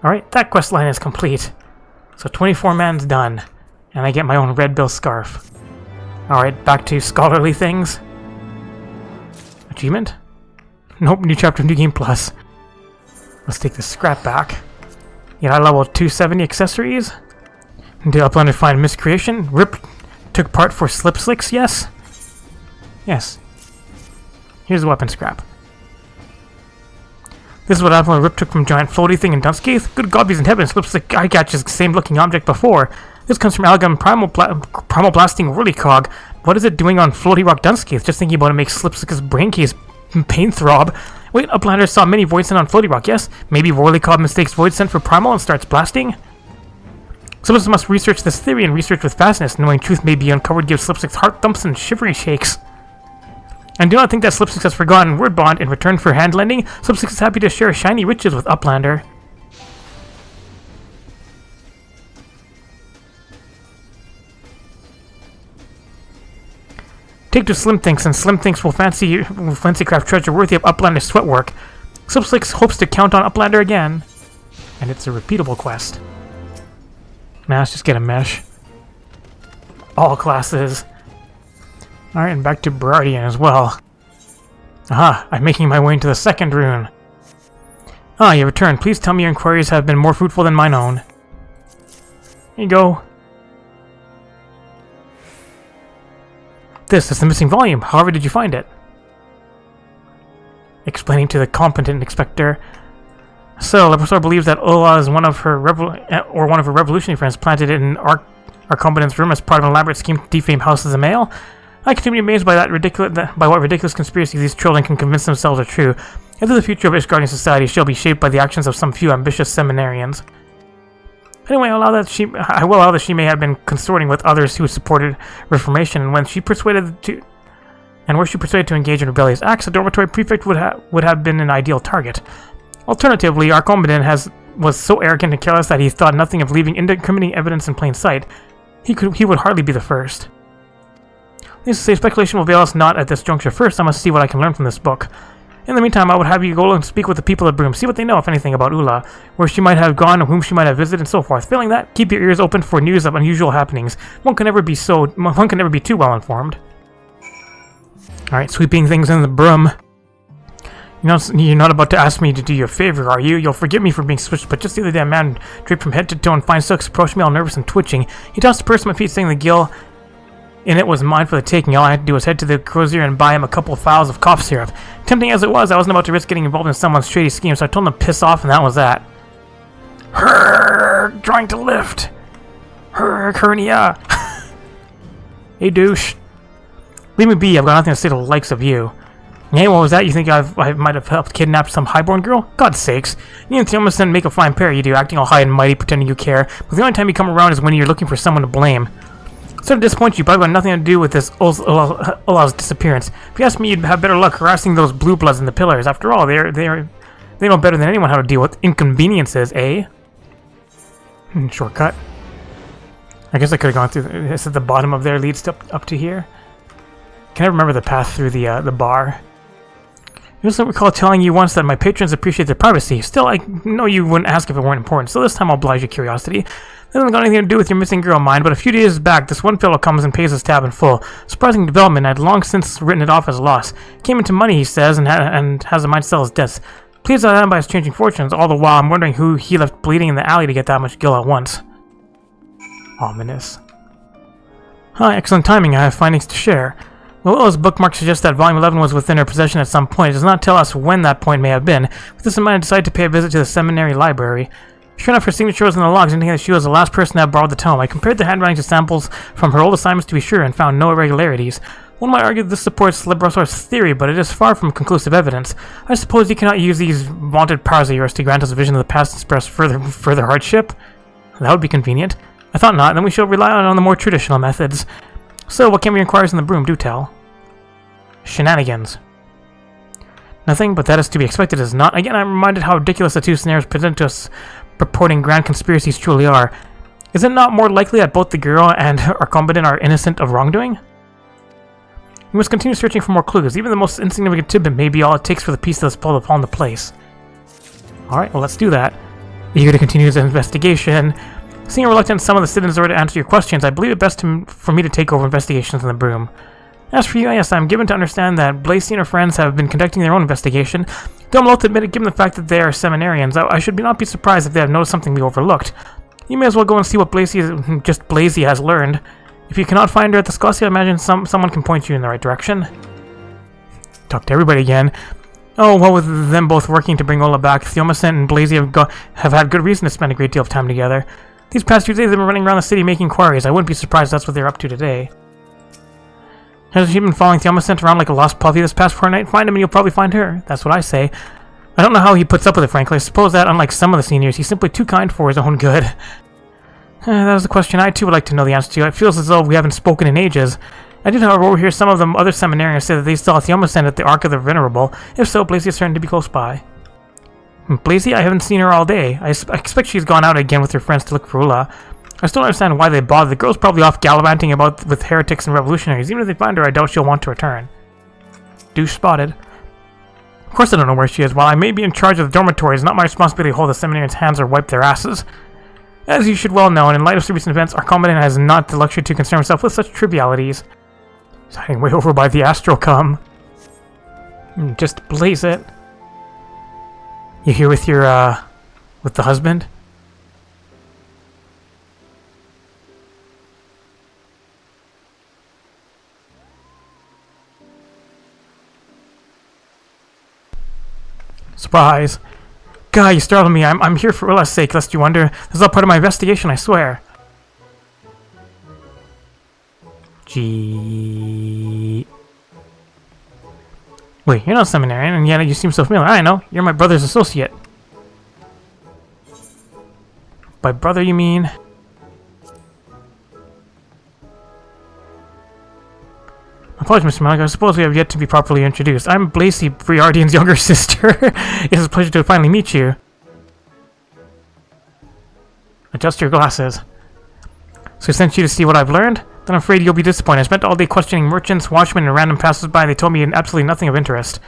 Alright, that quest line is complete. So 24 man's done. And I get my own Redbill scarf. Alright, back to scholarly things. Achievement? Nope, new chapter, new game plus. Let's take this scrap back. I level 270 accessories. Did Uplander find miscreation? Rip took part for slip slicks, yes? Yes. Here's the weapon scrap. This is what Uplander Rip took from giant floaty thing in Scaith. Good God, he's in heaven. Slip slick eye catches the same looking object before. This comes from Algam Primal Blasting Whirlycog. What is it doing on floaty rock Scaith? Just thinking about it makes slip slick's brain case pain throb. Wait, Uplander saw many voidsent on floaty rock, yes? Maybe Whirlycog mistakes voidsent for primal and starts blasting? Some of us must research this theory and research with fastness. Knowing truth may be uncovered gives Slipsticks heart thumps and shivery shakes. And do not think that Slipsticks has forgotten word bond in return for hand lending. Slipsticks is happy to share shiny riches with Uplander. Take to Slimthinks, and Slimthinks will fancy craft treasure worthy of Uplander sweat work. Slipslicks hopes to count on Uplander again. And it's a repeatable quest. Now let's just get a mesh. All classes. Alright, and back to Barardian as well. Aha, I'm making my way into the second rune. Ah, you returned. Please tell me your inquiries have been more fruitful than mine own. Here you go. This is the missing volume. However did you find it? Explaining to the competent inspector. So, the professor believes that Ulaa is one of her revolutionary friends planted it in our competence room as part of an elaborate scheme to defame House of the Mail. I continue to be amazed by what ridiculous conspiracies these children can convince themselves are true. If the future of Ishgardian society shall be shaped by the actions of some few ambitious seminarians. Anyway, I will allow that she may have been consorting with others who supported Reformation, and were she persuaded to engage in rebellious acts, a dormitory prefect would have been an ideal target. Alternatively, our combatant was so arrogant and careless that he thought nothing of leaving incriminating evidence in plain sight. He would hardly be the first. Needless to say, speculation will avail us not at this juncture. First, I must see what I can learn from this book. In the meantime, I would have you go and speak with the people at Broom, see what they know, if anything, about Ulaa, where she might have gone, whom she might have visited, and so forth. Failing that, keep your ears open for news of unusual happenings. One can never be too well informed. Alright, sweeping things in the broom. You're not about to ask me to do you a favor, are you? You'll forgive me for being switched, but just the other day a man draped from head to toe in fine silks approached me all nervous and twitching. He tossed a purse at my feet, saying the gill in it was mine for the taking. All I had to do was head to the crozier and buy him a couple of vials of cough syrup. Tempting as it was, I wasn't about to risk getting involved in someone's shady scheme, so I told him to piss off, and that was that. Herg, trying to lift. Herg, hernia. Hey, douche. Leave me be, I've got nothing to say to the likes of you. Hey, what was that? You think I might have helped kidnap some highborn girl? God's sakes. You and Theomason make a fine pair, you do, acting all high and mighty, pretending you care, but the only time you come around is when you're looking for someone to blame. Sorry to disappoint you, but I've got nothing to do with this Ulaa's disappearance. If you ask me, you'd have better luck harassing those blue bloods in the pillars. After all, they know better than anyone how to deal with inconveniences, eh? Shortcut. I guess I could have gone through this at the bottom of there, leads up to here. Can I remember the path through the bar? I just don't recall telling you once that my patrons appreciate their privacy. Still, I know you wouldn't ask if it weren't important, so this time I'll oblige your curiosity. It hasn't got anything to do with your missing girl, mind, but a few days back, this one fellow comes and pays his tab in full. Surprising development, I'd long since written it off as loss. Came into money, he says, and has a mind to sell his debts. Pleased out by his changing fortunes, all the while I'm wondering who he left bleeding in the alley to get that much gil at once. Ominous. Excellent timing, I have findings to share. Ullaa's bookmark suggests that Volume 11 was within her possession at some point. It does not tell us when that point may have been. With this in mind, I decided to pay a visit to the seminary library. Sure enough, her signature was in the logs, indicating that she was the last person to have borrowed the tome. I compared the handwriting to samples from her old assignments to be sure, and found no irregularities. One might argue this supports Librosor's theory, but it is far from conclusive evidence. I suppose you cannot use these vaunted powers of yours to grant us a vision of the past and express further hardship? That would be convenient. I thought not, then we shall rely on the more traditional methods. So, what can we inquire in the broom? Do tell. Shenanigans. Nothing, but that is to be expected, is not. Again, I'm reminded how ridiculous the two scenarios presented to us purporting grand conspiracies truly are. Is it not more likely that both the girl and our combatant are innocent of wrongdoing? We must continue searching for more clues. Even the most insignificant tidbit may be all it takes for the piece of this puzzle to fall into place. Alright, well, let's do that. Eager to continue the investigation. Seeing reluctant some of the citizens are to answer your questions, I believe it best for me to take over investigations in the broom. As for you, yes, I'm given to understand that Blazy and her friends have been conducting their own investigation. Though I'm loath to admit it, given the fact that they are seminarians, I should not be surprised if they have noticed something we overlooked. You may as well go and see what Blazy has learned. If you cannot find her at the Scaith, I imagine someone can point you in the right direction. Talk to everybody again. Oh, well, with them both working to bring Ulaa back, Theomason and Blazy have had good reason to spend a great deal of time together. These past few days they've been running around the city making inquiries. I wouldn't be surprised if that's what they're up to today. Has she been following Theomason around like a lost puppy this past fortnight? Find him and you'll probably find her. That's what I say. I don't know how he puts up with it, frankly. I suppose that, unlike some of the seniors, he's simply too kind for his own good. That was the question I, too, would like to know the answer to. It feels as though we haven't spoken in ages. I did, however, overhear some of the other seminarians say that they saw Theomason at the Ark of the Venerable. If so, Blazy is certain to be close by. Blazy? I haven't seen her all day. I expect she's gone out again with her friends to look for Ulaa. I still don't understand why they bother. The girl's probably off gallivanting about with heretics and revolutionaries. Even if they find her, I doubt she'll want to return. Douche spotted. Of course I don't know where she is. While I may be in charge of the dormitory, it's not my responsibility to hold the seminarians' hands or wipe their asses. As you should well know, and in light of recent events, our commandant has not the luxury to concern himself with such trivialities. He's hiding way over by the astral cum. Just blaze it. You here with your, with the husband? Surprise. God, you startled me. I'm here for Ula's sake, lest you wonder. This is all part of my investigation, I swear. Gee. Wait, you're not a seminarian, and yet you seem so familiar. I know. You're my brother's associate. By brother, you mean? Apologies, Mr. Malik. I suppose we have yet to be properly introduced. I'm Blacy Briardian's younger sister. It is a pleasure to finally meet you. Adjust your glasses. So I sent you to see what I've learned? Then I'm afraid you'll be disappointed. I spent all day questioning merchants, watchmen, and random passers-by. They told me absolutely nothing of interest.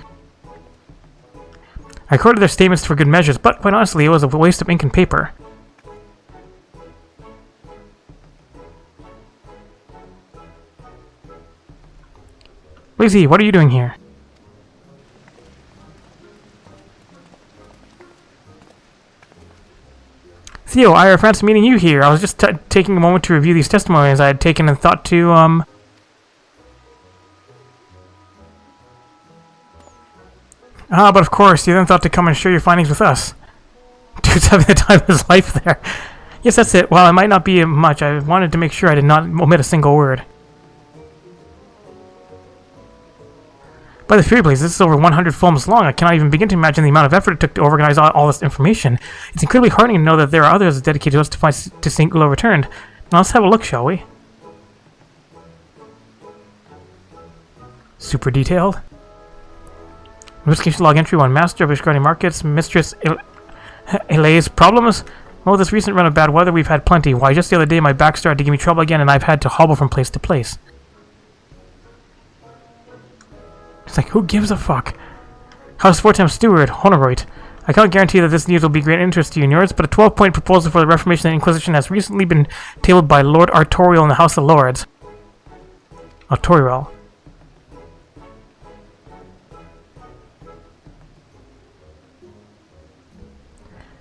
I recorded their statements for good measures, but quite honestly, it was a waste of ink and paper. Blazy, what are you doing here? Theo, I have fancy meeting you here. I was just taking a moment to review these testimonies I had taken and thought to, but of course, you then thought to come and share your findings with us. Dude's having the time of his life there. Yes, that's it. While it might not be much, I wanted to make sure I did not omit a single word. By the Fury Blaze, this is over 100 films long. I cannot even begin to imagine the amount of effort it took to organize all this information. It's incredibly heartening to know that there are others dedicated to us to seeing Ulaa returned. Now let's have a look, shall we? Super detailed. Investigation log entry 1. Master of Ishgardi Markets, Mistress Elay's problems? Well, this recent run of bad weather, we've had plenty. Why, just the other day my back started to give me trouble again and I've had to hobble from place to place. It's like, who gives a fuck? House Fortem Steward, Honoroit. I can't guarantee that this news will be great interest to you and yours, but a 12-point proposal for the Reformation and Inquisition has recently been tabled by Lord Artorial in the House of Lords. Artorial.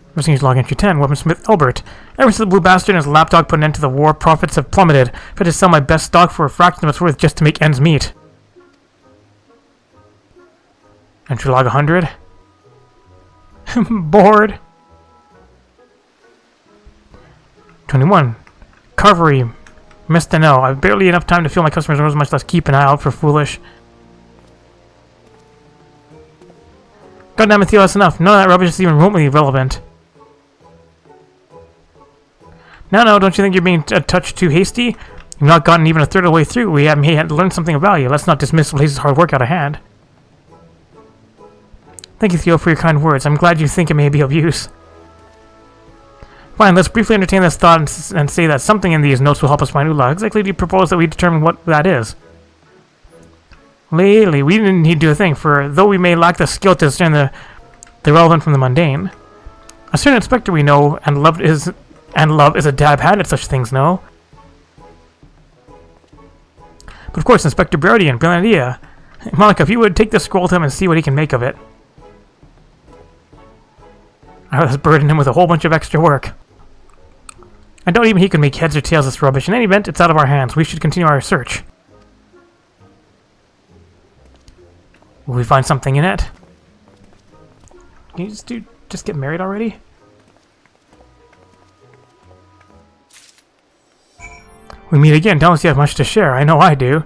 Investigation log entry 10. Weaponsmith Albert. Ever since the Blue Bastard and his lapdog put an end to the war, profits have plummeted. I've had to sell my best stock for a fraction of its worth just to make ends meet. Entry log 100. Bored. 21. Carvery. Missed to know. I've barely enough time to fill my customers' orders, much less keep an eye out for foolish. Goddamn it, Theo, that's enough. None of that rubbish is even remotely relevant. No, don't you think you're being a touch too hasty? You've not gotten even a third of the way through. We may have learned something of value. Let's not dismiss Blaze's hard work out of hand. Thank you, Theo, for your kind words. I'm glad you think it may be of use. Fine, let's briefly entertain this thought and say that something in these notes will help us find Ulaa. Exactly do you propose that we determine what that is? Lately, we didn't need to do a thing, for though we may lack the skill to discern the relevant from the mundane, a certain inspector we know and love is a dab hat at such things, no? But of course, Inspector Briardian, brilliant idea. Monica, if you would take this scroll to him and see what he can make of it. I would burden him with a whole bunch of extra work. I doubt even he can make heads or tails of this rubbish. In any event, it's out of our hands. We should continue our search. Will we find something in it? Can you just get married already? We meet again. Don't you have much to share? I know I do.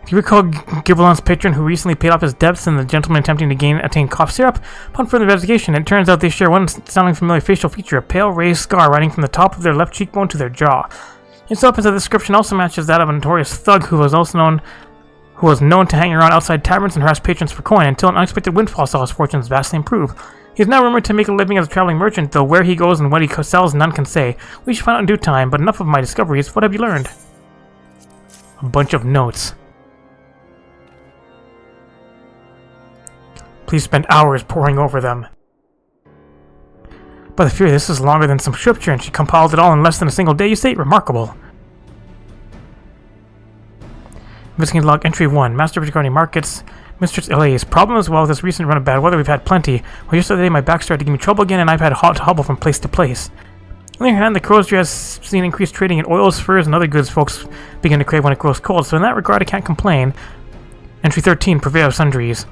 Do you recall Gibbelon's patron who recently paid off his debts and the gentleman attempting to attain cough syrup? Upon further investigation, it turns out they share one sounding familiar facial feature, a pale raised scar running from the top of their left cheekbone to their jaw. It so happens that the description also matches that of a notorious thug who was known to hang around outside taverns and harass patrons for coin until an unexpected windfall saw his fortunes vastly improve. He's now rumored to make a living as a traveling merchant, though where he goes and what he sells none can say. We should find out in due time, but enough of my discoveries. What have you learned? A bunch of notes. Please spend hours poring over them. By the Fury, this is longer than some scripture, and she compiled it all in less than a single day, you say? Remarkable. Investigating log entry 1. Master regarding markets. Mistress Ulaa's problems. Well, with this recent run of bad weather, we've had plenty. Well, yesterday my back started to give me trouble again, and I've had to hobble from place to place. On the other hand, the Crowsdre has seen increased trading in oils, furs, and other goods folks begin to crave when it grows cold, so in that regard I can't complain. Entry 13. Purveyor of sundries.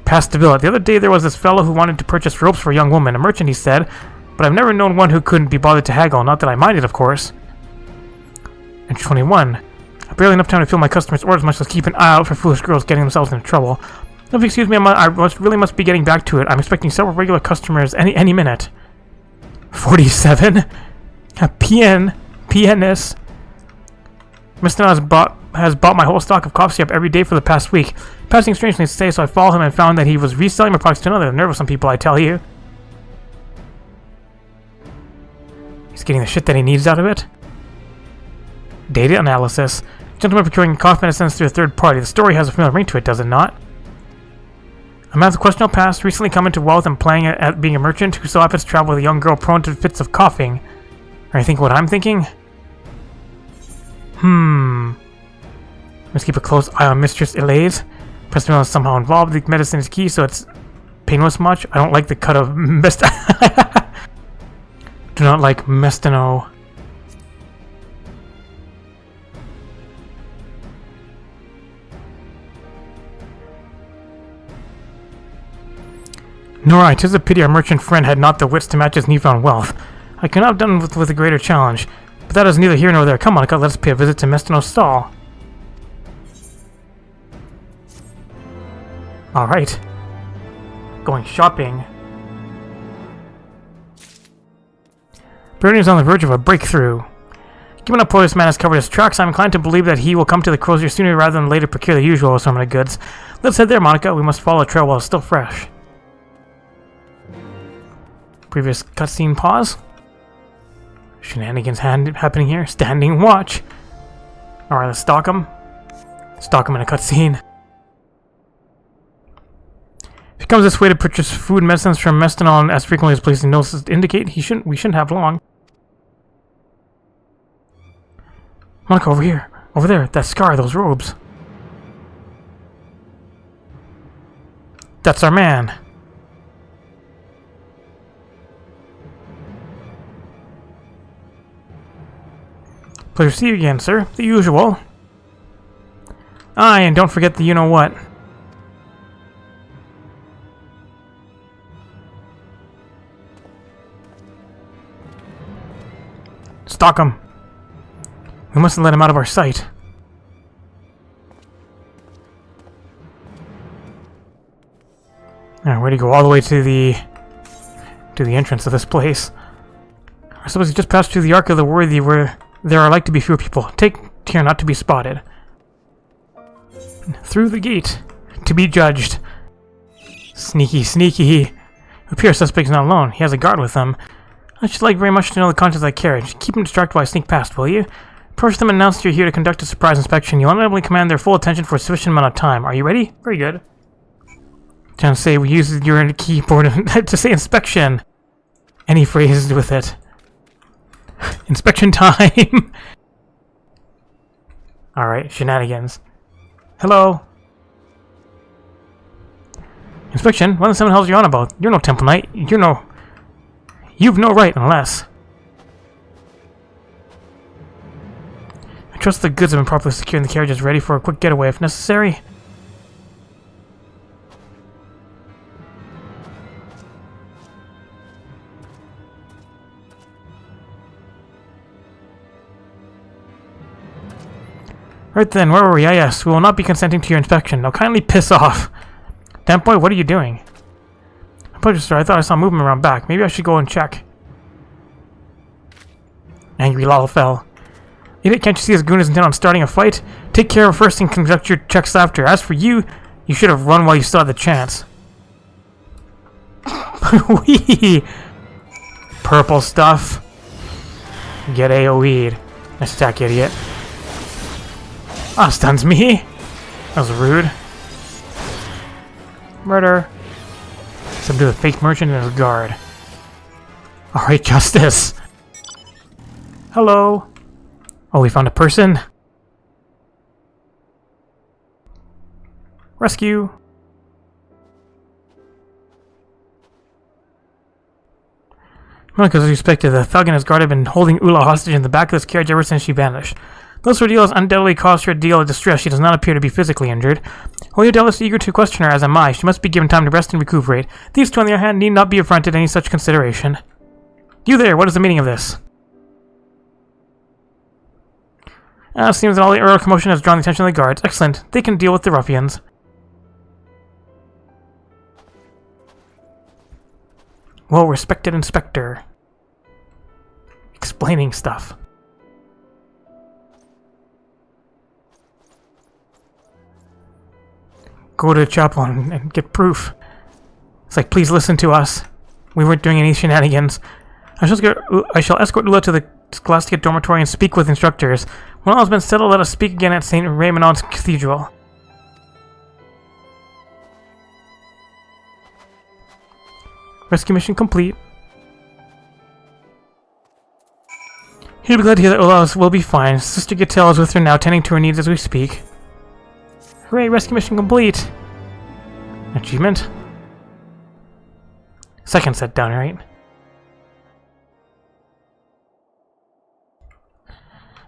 Past the bill. The other day there was this fellow who wanted to purchase ropes for a young woman, a merchant he said, but I've never known one who couldn't be bothered to haggle, not that I minded, of course. Entry 21. Barely enough time to fill my customers' orders, much less keep an eye out for foolish girls getting themselves into trouble. If you excuse me, I really must be getting back to it. I'm expecting several regular customers any minute. 47? PNS. Mr. has bought my whole stock of cough syrup every day for the past week. Passing strangely to say, so I followed him and found that he was reselling my products to another. They're nervous some people, I tell you. He's getting the shit that he needs out of it. Data analysis. Gentleman procuring cough medicines through a third party. The story has a familiar ring to it, does it not? A man with a questionable past, recently come into wealth and playing at being a merchant who so happens to travel with a young girl prone to fits of coughing. Are you thinking what I'm thinking? Let's keep a close eye on Mistress Ulaa's. Preston is somehow involved. The medicine is key, so it's painless much. I don't like the cut of Do not like Mestano. Nora, 'tis a pity our merchant friend had not the wits to match his newfound wealth. I could not have done with a greater challenge, but that is neither here nor there. Come on, let us pay a visit to Mestano's stall. Alright. Going shopping. Bernie is on the verge of a breakthrough. Given how poor this man has covered his tracks, I'm inclined to believe that he will come to the Crowsdre sooner rather than later procure the usual assortment of goods. Let's head there, Monica. We must follow a trail while it's still fresh. Previous cutscene pause. Shenanigans happening here. Standing watch. Alright, let's stalk him. Stalk him in a cutscene. If he comes this way to purchase food and medicines from Mestano as frequently as places notices indicate, we shouldn't have long. Monica, over here. Over there. That scar, those robes. That's our man. Pleasure to see you again, sir. The usual. Aye, and don't forget the you-know-what. Stalk him. We mustn't let him out of our sight. Now, where do you go? All the way to the entrance of this place. I suppose you just passed through the Ark of the Worthy, where there are like to be fewer people. Take care not to be spotted. Through the gate. To be judged. Sneaky, sneaky. Appears suspect is not alone. He has a guard with him. I should like very much to know the contents of that carriage. Keep him distracted while I sneak past, will you? Approach them and announce you're here to conduct a surprise inspection. You'll inevitably command their full attention for a sufficient amount of time. Are you ready? Very good. Trying to say we use your keyboard to say inspection. Any phrase with it. Inspection time! Alright, shenanigans. Hello? Inspection? What the seven hells are you on about? You're no Temple Knight. You've no right unless... I trust the goods have been properly secured and the carriage is ready for a quick getaway if necessary. Right then, where were we? Ah, yes, we will not be consenting to your inspection. Now kindly piss off. Damn boy, what are you doing? Apologies, sir. I thought I saw movement around back. Maybe I should go and check. Angry Lalafell. Idiot, can't you see this goon is intent on starting a fight? Take care of first and conduct your checks after. As for you, you should have run while you still had the chance. Whee! Purple stuff. Get AoE'd. Nice attack, idiot. Ah, stuns me. That was rude. Murder. Subdue the fake merchant and his guard. Alright, justice. Hello. Oh, we found a person. Rescue. Because as expected, the thug and his guard have been holding Ulaa hostage in the back of this carriage ever since she vanished. Though this ordeal has undoubtedly caused her a deal of distress, she does not appear to be physically injured. While Udell is eager to question her, as am I, she must be given time to rest and recuperate. These two, on the other hand, need not be affronted any such consideration. You there, what is the meaning of this? It seems that all the earlier commotion has drawn the attention of the guards. Excellent. They can deal with the ruffians. Well, respected inspector. Explaining stuff. Go to the chapel and get proof. It's like, please listen to us. We weren't doing any shenanigans. I shall escort Ulaa to the Scholastic dormitory and speak with instructors. When all has been settled, let us speak again at St. Raymond's Cathedral. Rescue mission complete. He'll be glad to hear that Ulaa will be fine. Sister Gatel is with her now, tending to her needs as we speak. Hooray, rescue mission complete! Achievement? Second set down, right?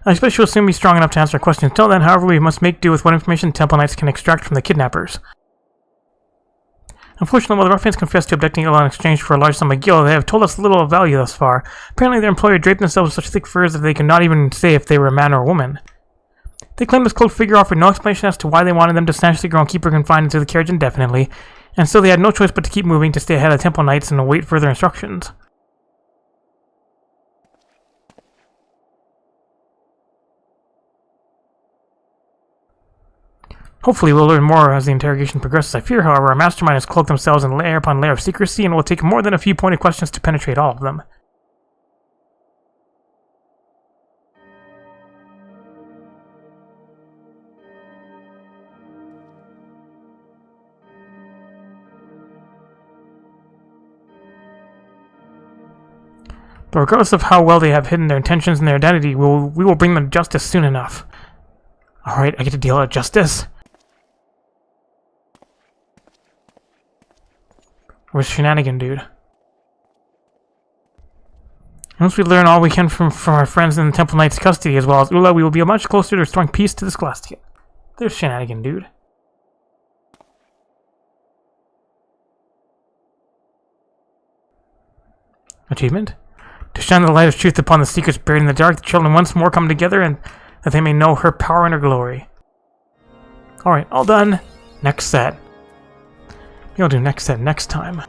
I expect she'll soon be strong enough to answer our questions. Until then, however, we must make do with what information Temple Knights can extract from the kidnappers. Unfortunately, while the ruffians confessed to abducting Ulaa in exchange for a large sum of gil, they have told us little of value thus far. Apparently, their employer draped themselves with such thick furs that they could not even say if they were a man or a woman. They claim this cloaked figure offered no explanation as to why they wanted them to snatch the girl and keep her confined into the carriage indefinitely, and so they had no choice but to keep moving to stay ahead of Temple Knights and await further instructions. Hopefully we'll learn more as the interrogation progresses. I fear, however, our mastermind has cloaked themselves in layer upon layer of secrecy, and it will take more than a few pointed questions to penetrate all of them. But regardless of how well they have hidden their intentions and their identity, we will bring them to justice soon enough. Alright, I get to deal out justice? Where's Shenanigan, dude? Once we learn all we can from our friends in the Temple Knight's custody, as well as Ulaa, we will be much closer to restoring peace to the Scholastic. There's Shenanigan, dude. Achievement? To shine the light of truth upon the secrets buried in the dark, the children once more come together, and that they may know her power and her glory. Alright, all done. Next set. You'll do next set next time.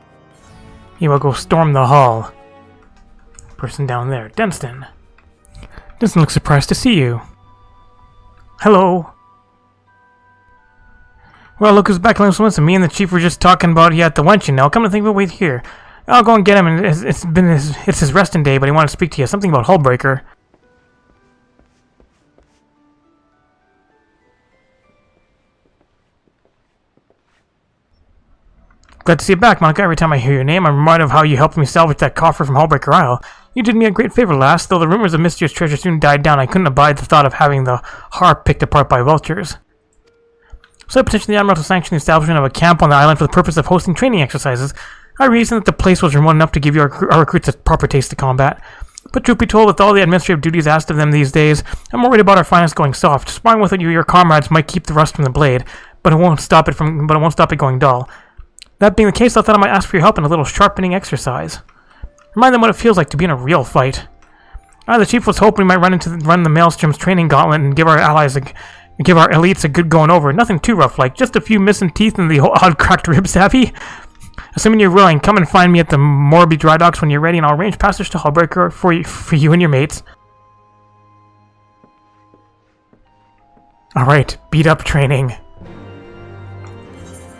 You will go storm the hall. Person down there, Denston. Doesn't look surprised to see you. Hello. Well, look who's back. And me and the chief were just talking about you at the wench, you know. Come to think of it, wait here. I'll go and get him, and it's his resting day, but he wanted to speak to you. Something about Hullbreak. Glad to see you back, Monica. Every time I hear your name, I'm reminded of how you helped me salvage that coffer from Hullbreak Isle. You did me a great favor last, though the rumors of mysterious treasure soon died down. I couldn't abide the thought of having the harp picked apart by vultures. So I petitioned the Admiral to sanction the establishment of a camp on the island for the purpose of hosting training exercises. I reasoned that the place was remote enough to give our recruits a proper taste of combat. But truth be told, with all the administrative duties asked of them these days, I'm worried about our finance going soft. Sparring with your comrades might keep the rust from the blade, but it won't stop it going dull. That being the case, I thought I might ask for your help in a little sharpening exercise. Remind them what it feels like to be in a real fight. The chief was hoping we might run the Maelstrom's training gauntlet and give our elites a good going over. Nothing too rough, like just a few missing teeth and the odd cracked rib savvy. Assuming you're willing, come and find me at the Morby dry docks when you're ready, and I'll arrange passage to Hullbreak for you and your mates. Alright, beat up training.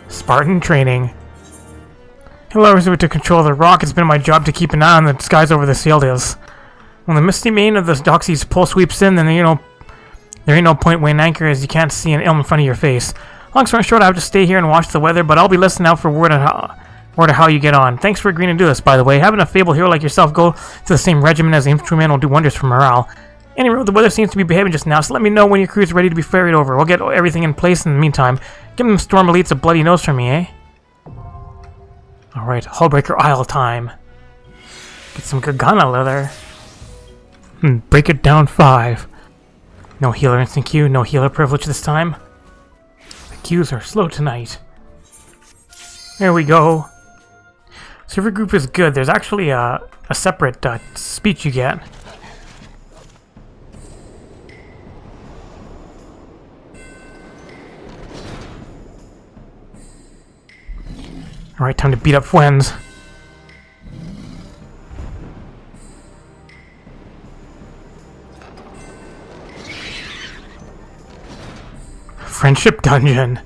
Spartan training. Hello, I to control the rock. It's been my job to keep an eye on the skies over the sail hills. When the misty mane of the Doxy's pull sweeps in, then there ain't no point weighing anchor as you can't see an ilm in front of your face. Long story short, I have to stay here and watch the weather, but I'll be listening out for word on how you get on. Thanks for agreeing to do this, by the way. Having a fable hero like yourself go to the same regiment as the infantryman will do wonders for morale. Anyway, the weather seems to be behaving just now, so let me know when your crew's ready to be ferried over. We'll get everything in place in the meantime. Give them Storm Elites a bloody nose from me, eh? Alright, Hullbreaker Isle time. Get some Gargana leather. Break it down 5. No healer instant queue, no healer privilege this time. The queues are slow tonight. There we go. Server group is good. There's actually a separate speech you get. Alright, time to beat up friends. Friendship dungeon.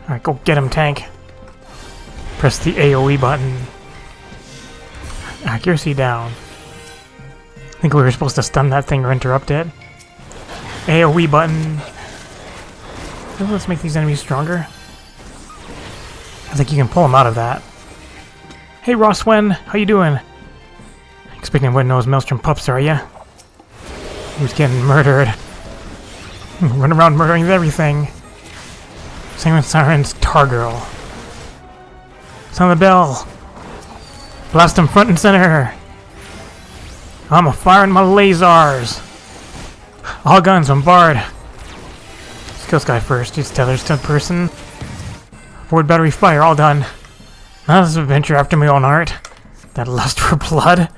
Alright, go get him, tank. Press the AoE button. Accuracy down. I think we were supposed to stun that thing or interrupt it. AoE button. Let's make these enemies stronger. I think you can pull them out of that. Hey Rosswen, how you doing? Expecting everyone knows Maelstrom pups, are ya? Who's getting murdered? Run around murdering everything. Same with Siren's Targirl. Sound the bell. Blast him front and center. I'm a firing my lasers. All guns bombard. Kill this guy first. He's tethered to person. Forward battery fire, all done. Now this is an adventure after my own heart. That lust for blood.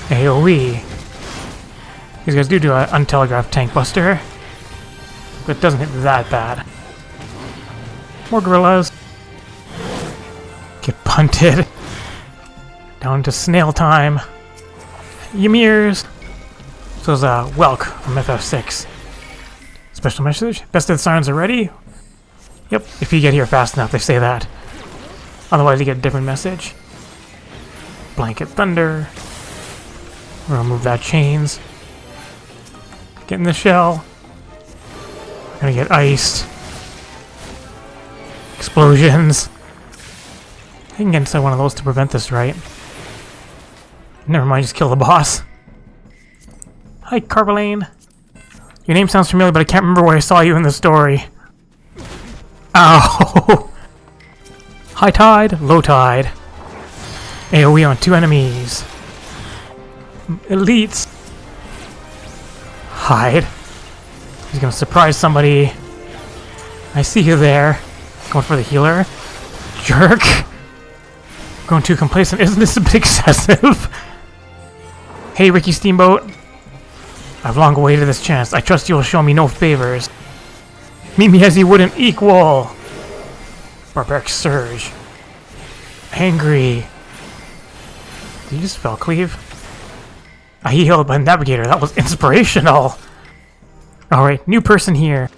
AoE. These guys do an untelegraphed tank buster. But it doesn't hit that bad. More gorillas. Get punted. Down to snail time. Ymirs. So is Welk from FF6. Special message. Best of the Sirens are ready? Yep, if you get here fast enough, they say that. Otherwise you get a different message. Blanket Thunder. We're gonna move that chains. Get in the shell. We're gonna get iced. Explosions. I can get inside one of those to prevent this, right? Never mind, just kill the boss. Hi, Carvalane. Your name sounds familiar, but I can't remember where I saw you in the story. Ow! High tide, low tide. AoE on 2 enemies. Elites. Hide. He's gonna surprise somebody. I see you there. Going for the healer. Jerk. Going too complacent. Isn't this a bit excessive? Hey, Ricky Steamboat. I've long awaited this chance. I trust you will show me no favors. Meet me as you would an equal. Barbaric Surge. Angry. Did you just spell cleave? I healed by Navigator. That was inspirational. Alright, new person here.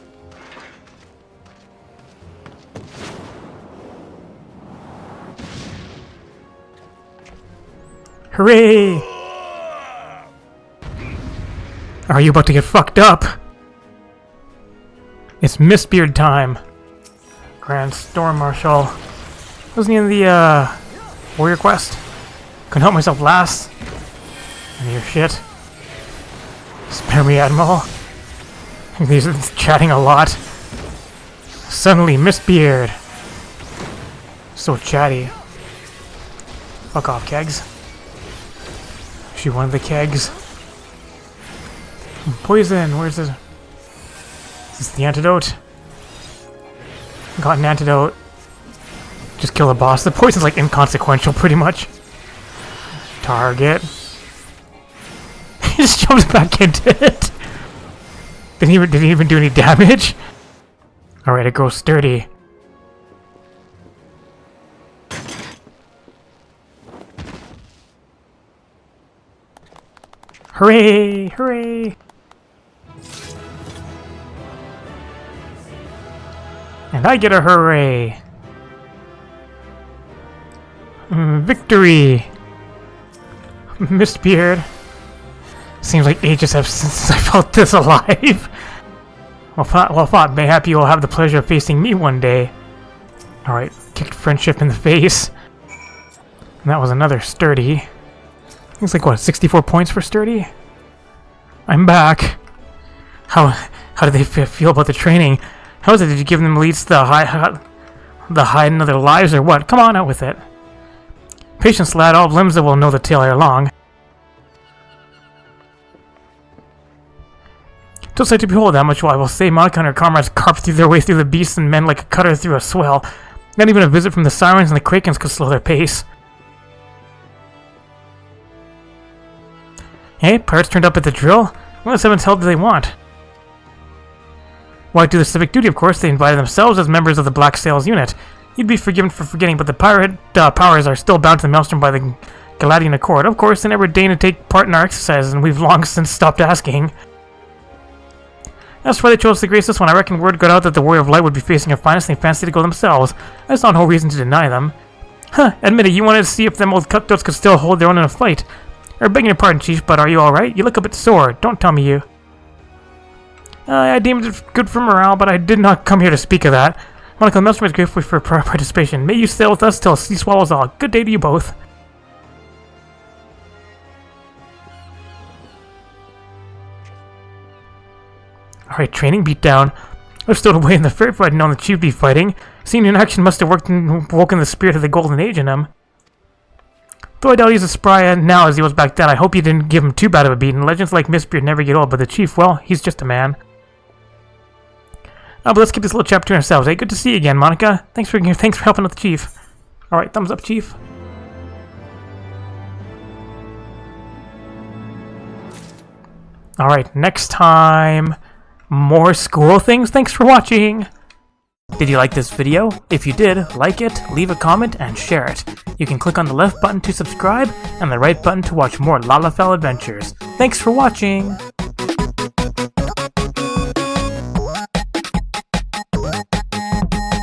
Hooray! Are you about to get fucked up? It's Mistbeard time. Grand Storm Marshal. Wasn't he in the Warrior Quest? Couldn't help myself last. None of your shit. Spare me, Admiral. These are chatting a lot. Suddenly, Mistbeard. So chatty. Fuck off, kegs. Shoot one of the kegs. Poison, where's this? Is this the antidote? Got an antidote. Just kill the boss. The poison's like inconsequential, pretty much. Target. He just jumped back into it. Did he even do any damage? Alright, it grows sturdy. Hooray! Hooray! And I get a hooray! Victory! Mistbeard. Seems like ages have since I felt this alive. Well fought. Mayhap you will have the pleasure of facing me one day. Alright, kicked friendship in the face. And that was another sturdy. It's like, what, 64 points for sturdy? I'm back. How did they feel about the training? How is it? Did you give them at least the hiding of their lives or what? Come on, out with it. Patience, lad. All Limsa will know the tale ere long. Just like to behold that much, I will say Monica and her comrades carp through their way through the beasts and men like a cutter through a swell. Not even a visit from the sirens and the Krakens could slow their pace. Hey, pirates turned up at the drill? What the seventh hell do they want? Why do the civic duty, of course. They invited themselves as members of the Black Sails unit. You'd be forgiven for forgetting, but the pirate powers are still bound to the Maelstrom by the Galadian Accord. Of course, they never deign to take part in our exercises, and we've long since stopped asking. That's why they chose to grace this one. I reckon word got out that the Warrior of Light would be facing her finest, and they fancied to go themselves. I saw no reason to deny them. Huh, admit it, you wanted to see if them old cutthroats could still hold their own in a fight. I'm begging your pardon, Chief, but are you alright? You look a bit sore. Don't tell me you... I deemed it good for morale, but I did not come here to speak of that. Monica, the Maelstrom is grateful for your participation. May you sail with us till sea swallows all. Good day to you both. Alright, training beat down. I've stowed away in the fair if I'd known the Chief would be fighting. Seeing in action must have woken the spirit of the Golden Age in him. Though I doubt he's as spry now as he was back then, I hope you didn't give him too bad of a beating. Legends like Mistbeard never get old, but the Chief, well, he's just a man. But let's keep this little chapter to ourselves. Hey, good to see you again, Monica. Thanks for helping with the Chief. Alright, thumbs up, Chief. Alright, next time, more school things. Thanks for watching! Did you like this video? If you did, like it, leave a comment, and share it. You can click on the left button to subscribe, and the right button to watch more Lalafell adventures. Thanks for watching!